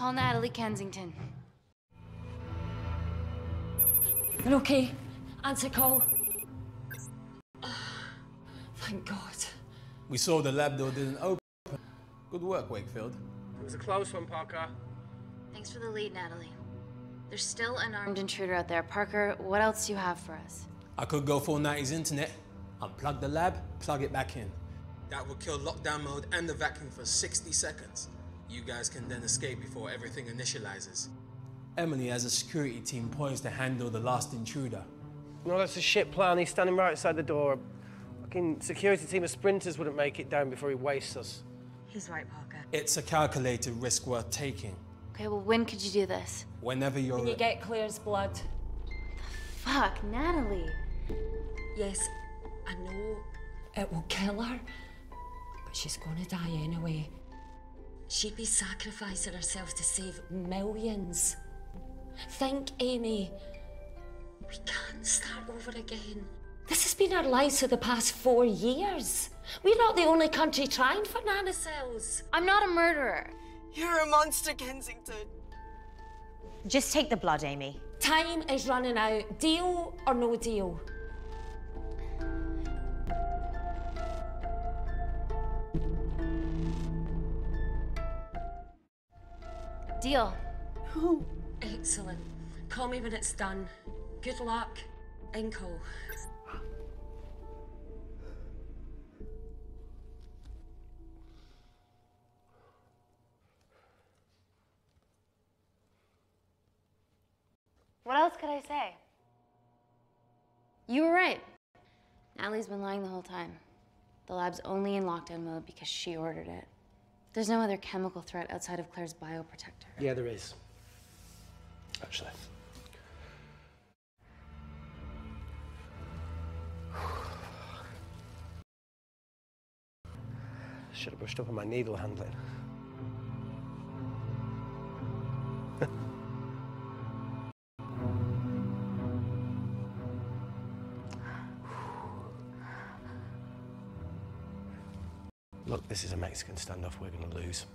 Call Natalie Kensington. You're okay? Answer call. Thank God. We saw the lab door didn't open. Good work, Wakefield. It was a close one, Parker. Thanks for the lead, Natalie. There's still an armed intruder out there. Parker, what else do you have for us? I could go full 90s internet, unplug the lab, plug it back in. That would kill lockdown mode and the vacuum for 60 seconds. You guys can then escape before everything initializes. Emily has a security team poised to handle the last intruder. No, that's a shit plan. He's standing right outside the door. Fucking security team of sprinters wouldn't make it down before he wastes us. He's right, Parker. It's a calculated risk worth taking. Okay, well, when could you do this? Whenever you're When you get Claire's blood. Fuck, Natalie. Yes, I know it will kill her, but she's gonna die anyway. She'd be sacrificing herself to save millions. Think, Amy. We can't start over again. This has been our lives for the past 4 years. We're not the only country trying for nanocells. I'm not a murderer. You're a monster, Kensington. Just take the blood, Amy. Time is running out. Deal or no deal? Deal. Excellent. Call me when it's done. Good luck. Inco. What else could I say? You were right. Natalie's been lying the whole time. The lab's only in lockdown mode because she ordered it. There's no other chemical threat outside of Claire's bioprotector. Yeah, there is. Actually. Should have brushed up on my needle handling. Look, this is a Mexican standoff we're going to lose.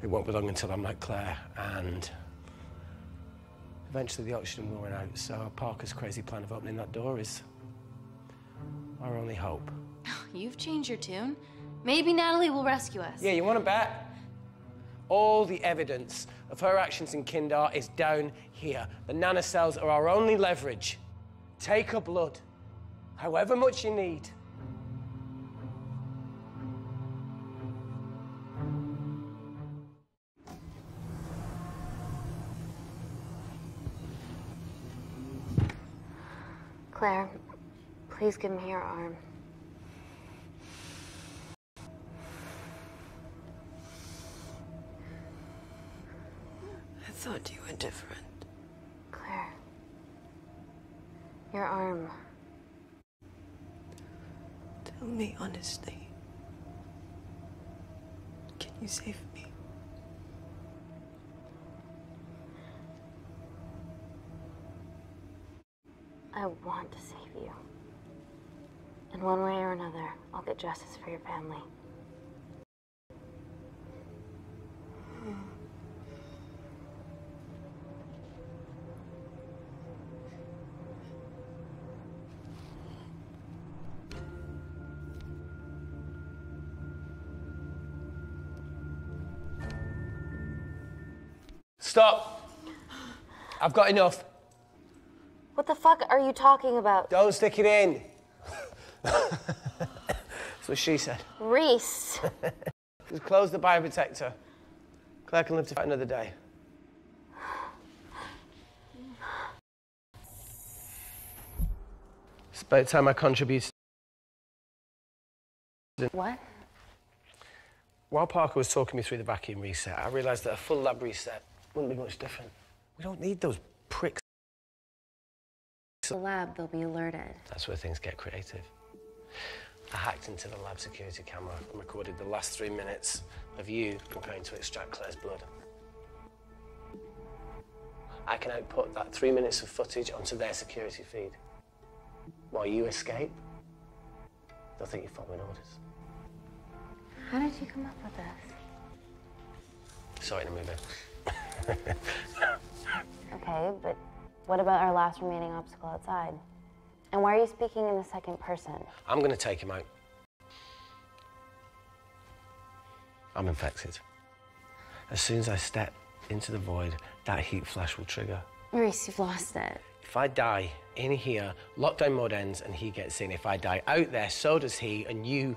It won't be long until I'm like Claire, and eventually the oxygen will run out, so Parker's crazy plan of opening that door is our only hope. You've changed your tune. Maybe Natalie will rescue us. Yeah, you want to bet? All the evidence of her actions in Kindar is down here. The nanocells are our only leverage. Take her blood, however much you need. Claire, please give me your arm. I thought you were different. Claire, your arm. Tell me honestly. Can you save me? I want to save you. In one way or another, I'll get justice for your family. Stop! I've got enough. What the fuck are you talking about? Don't stick it in. That's what she said. Reese. Just close the bioprotector. Claire can live to fight another day. It's about time I contributed. What? While Parker was talking me through the vacuum reset, I realised that a full lab reset wouldn't be much different. We don't need those pricks. The lab, they'll be alerted. That's where things get creative. I hacked into the lab security camera and recorded the last 3 minutes of you preparing to extract Claire's blood. I can output that 3 minutes of footage onto their security feed. While you escape, they'll think you're following orders. How did you come up with this? Saw it in a movie. Okay, but what about our last remaining obstacle outside? And why are you speaking in the second person? I'm gonna take him out. I'm infected. As soon as I step into the void, that heat flash will trigger. Maurice, you've lost it. If I die in here, lockdown mode ends and he gets in. If I die out there, so does he, and you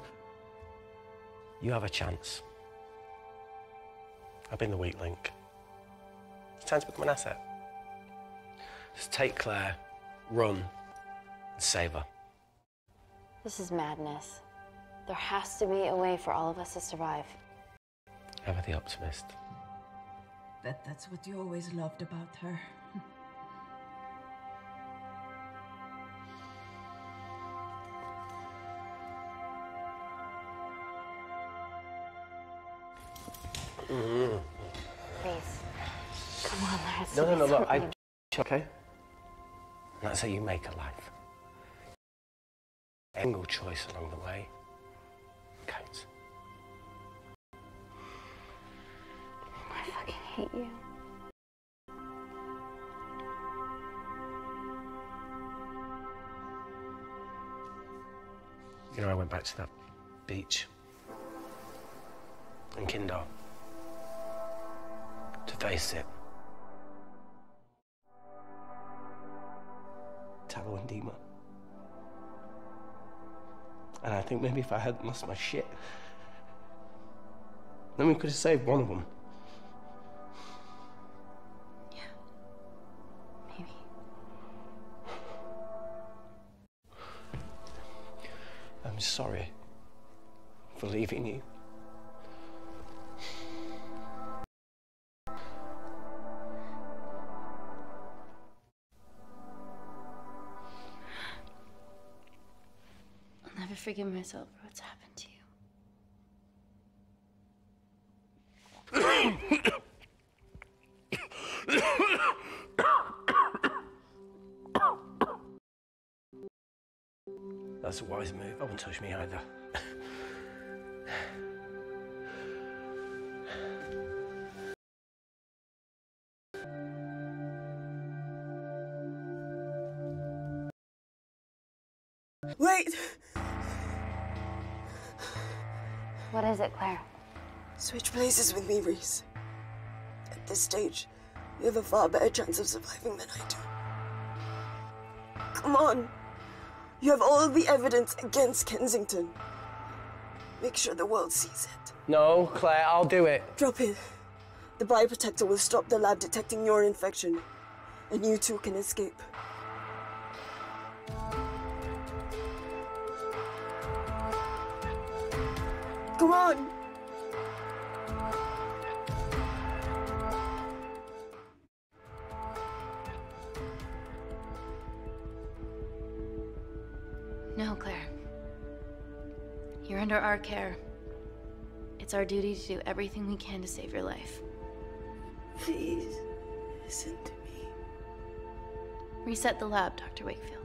have a chance. I've been the weak link. It's time to become an asset. Just take Claire, run, and save her. This is madness. There has to be a way for all of us to survive. Ever the optimist. That's what you always loved about her. Please. Come on, let's No, look, okay? That's how you make a life. A single choice along the way counts. I fucking hate you. You know, I went back to that beach in Kindar to face it. Tallow and Dima. And I think maybe if I hadn't lost my shit, then we could have saved one of them. Yeah. Maybe. I'm sorry for leaving you. I'll never forgive myself for what's happened to you. That's a wise move. I won't touch me either. Wait! What is it, Claire? Switch places with me, Reese. At this stage, you have a far better chance of surviving than I do. Come on. You have all the evidence against Kensington. Make sure the world sees it. No, Claire, I'll do it. Drop it. The bioprotector will stop the lab detecting your infection, and you two can escape. Come on! No, Claire. You're under our care. It's our duty to do everything we can to save your life. Please, listen to me. Reset the lab, Dr. Wakefield.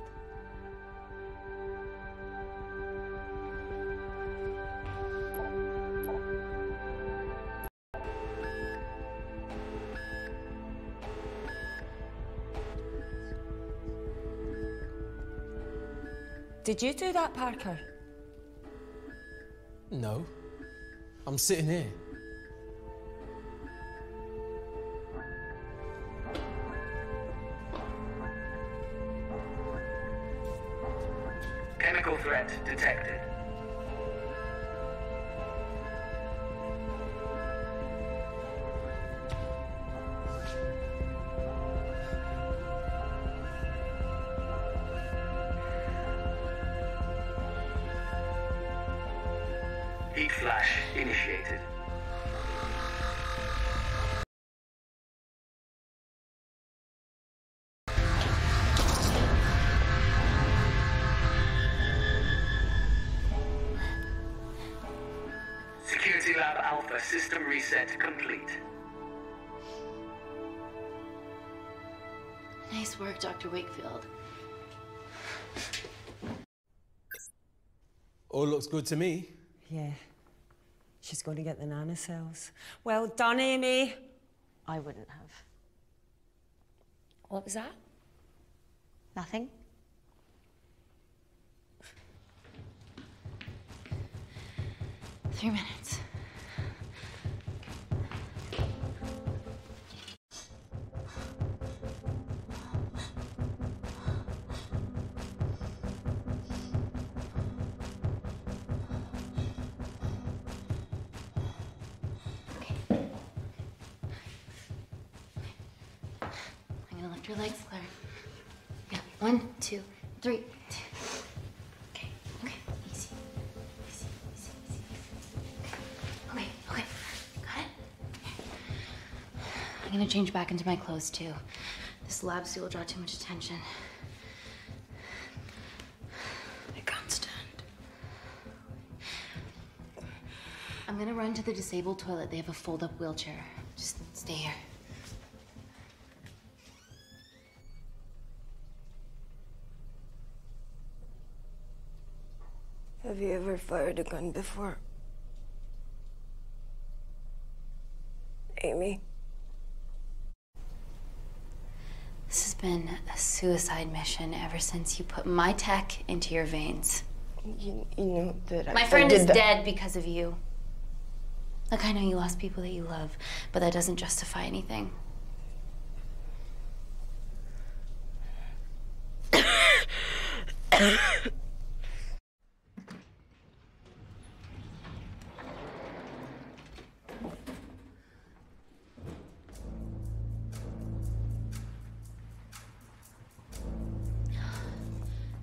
Did you do that, Parker? No. I'm sitting here. Chemical threat detected. Heat flash initiated. Security Lab Alpha system reset complete. Nice work, Dr. Wakefield. All looks good to me. Yeah. she's going to get the nanocells. Well done, Amy. I wouldn't have. What was that? Nothing. Three minutes. Lift your legs, Claire. Yeah, 1, 2, 3. Okay, okay, easy. Easy, easy, easy. Okay, okay, got it? I'm gonna change back into my clothes too. This lab suit will draw too much attention. I can't stand. I'm gonna run to the disabled toilet. They have a fold-up wheelchair. Just stay here. Have you ever fired a gun before? Amy? This has been a suicide mission ever since you put my tech into your veins. You know that My friend is dead because of you. Look, I know you lost people that you love, but that doesn't justify anything.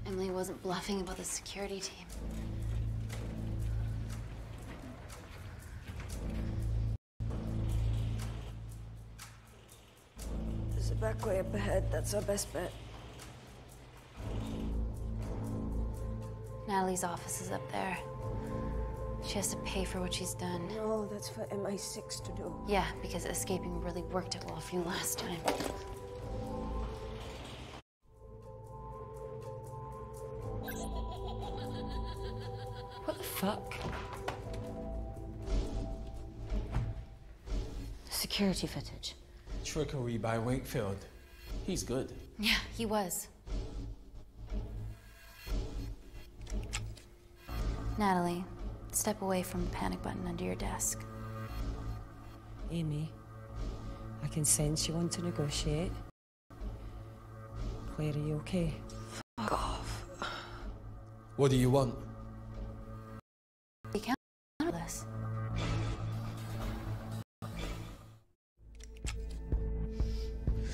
Emily wasn't bluffing about the security team. There's a back way up ahead. That's our best bet. Natalie's office is up there. She has to pay for what she's done. No, that's for MI6 to do. Yeah, because escaping really worked it well for you last time. What the fuck? Security footage. Trickery by Wakefield. He's good. Yeah, he was. Natalie, step away from the panic button under your desk. Amy, I can sense you want to negotiate. Claire, are you okay? Fuck off. What do you want? We can't handle this.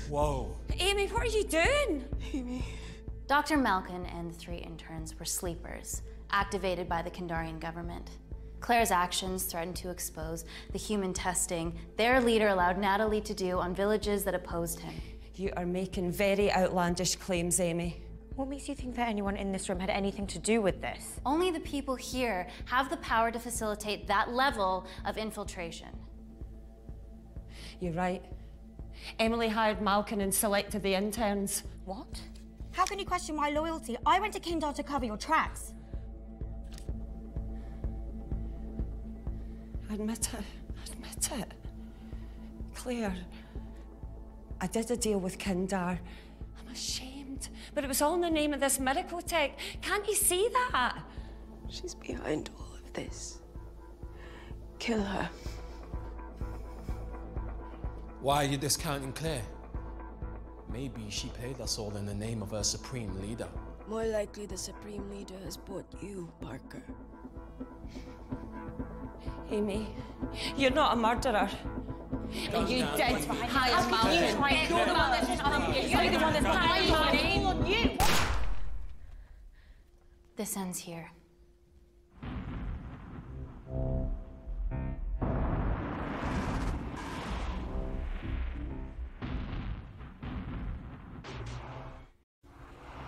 Whoa. Amy, what are you doing? Amy. Dr. Malkin and the 3 interns were sleepers, activated by the Kindarian government. Claire's actions threatened to expose the human testing their leader allowed Natalie to do on villages that opposed him. You are making very outlandish claims, Amy. What makes you think that anyone in this room had anything to do with this? Only the people here have the power to facilitate that level of infiltration. You're right. Emily hired Malkin and selected the interns. What? How can you question my loyalty? I went to Kindar to cover your tracks. Admit it. Admit it. Claire, I did a deal with Kindar. I'm ashamed, but it was all in the name of this miracle tech. Can't you see that? She's behind all of this. Kill her. Why are you discounting Claire? Maybe she played us all in the name of her supreme leader. More likely the supreme leader has bought you, Parker. Amy, you're not a murderer. You did hire Malkin. You're the one that's hired Malkin. This ends here.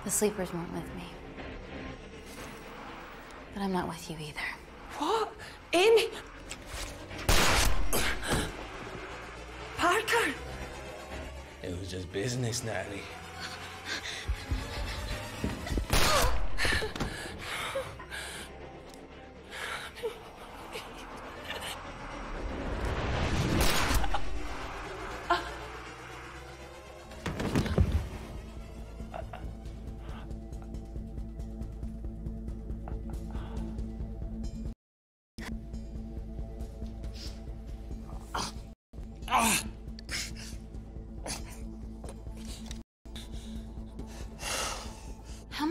The sleepers weren't with me. But I'm not with you either. What? Amy? Parker? It was just business, Natalie.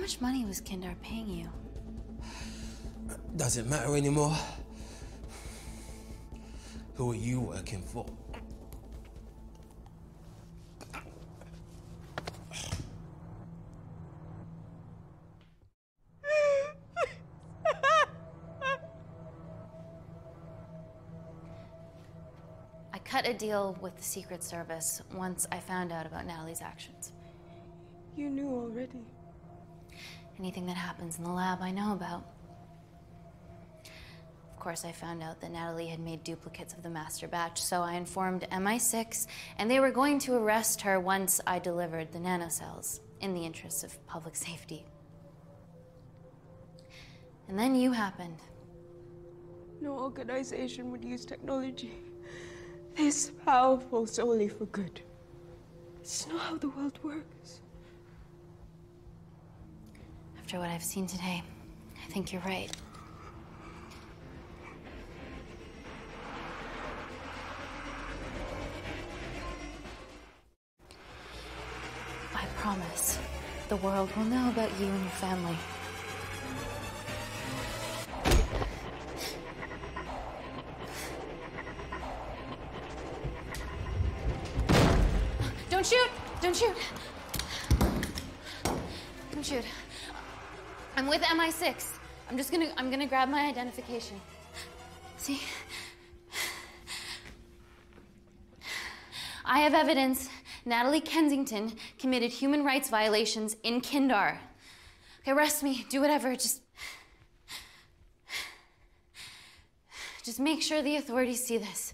much money was Kindar paying you? Doesn't matter anymore. Who are you working for? I cut a deal with the Secret Service once I found out about Natalie's actions. You knew already. Anything that happens in the lab, I know about. Of course, I found out that Natalie had made duplicates of the master batch, so I informed MI6, and they were going to arrest her once I delivered the nanocells, in the interests of public safety. And then you happened. No organization would use technology this powerful solely for good. It's not how the world works. After what I've seen today, I think you're right. I promise, the world will know about you and your family. Don't shoot! Don't shoot! Don't shoot. I'm with MI6. I'm gonna grab my identification. See? I have evidence Natalie Kensington committed human rights violations in Kindar. Okay, arrest me, do whatever, just make sure the authorities see this.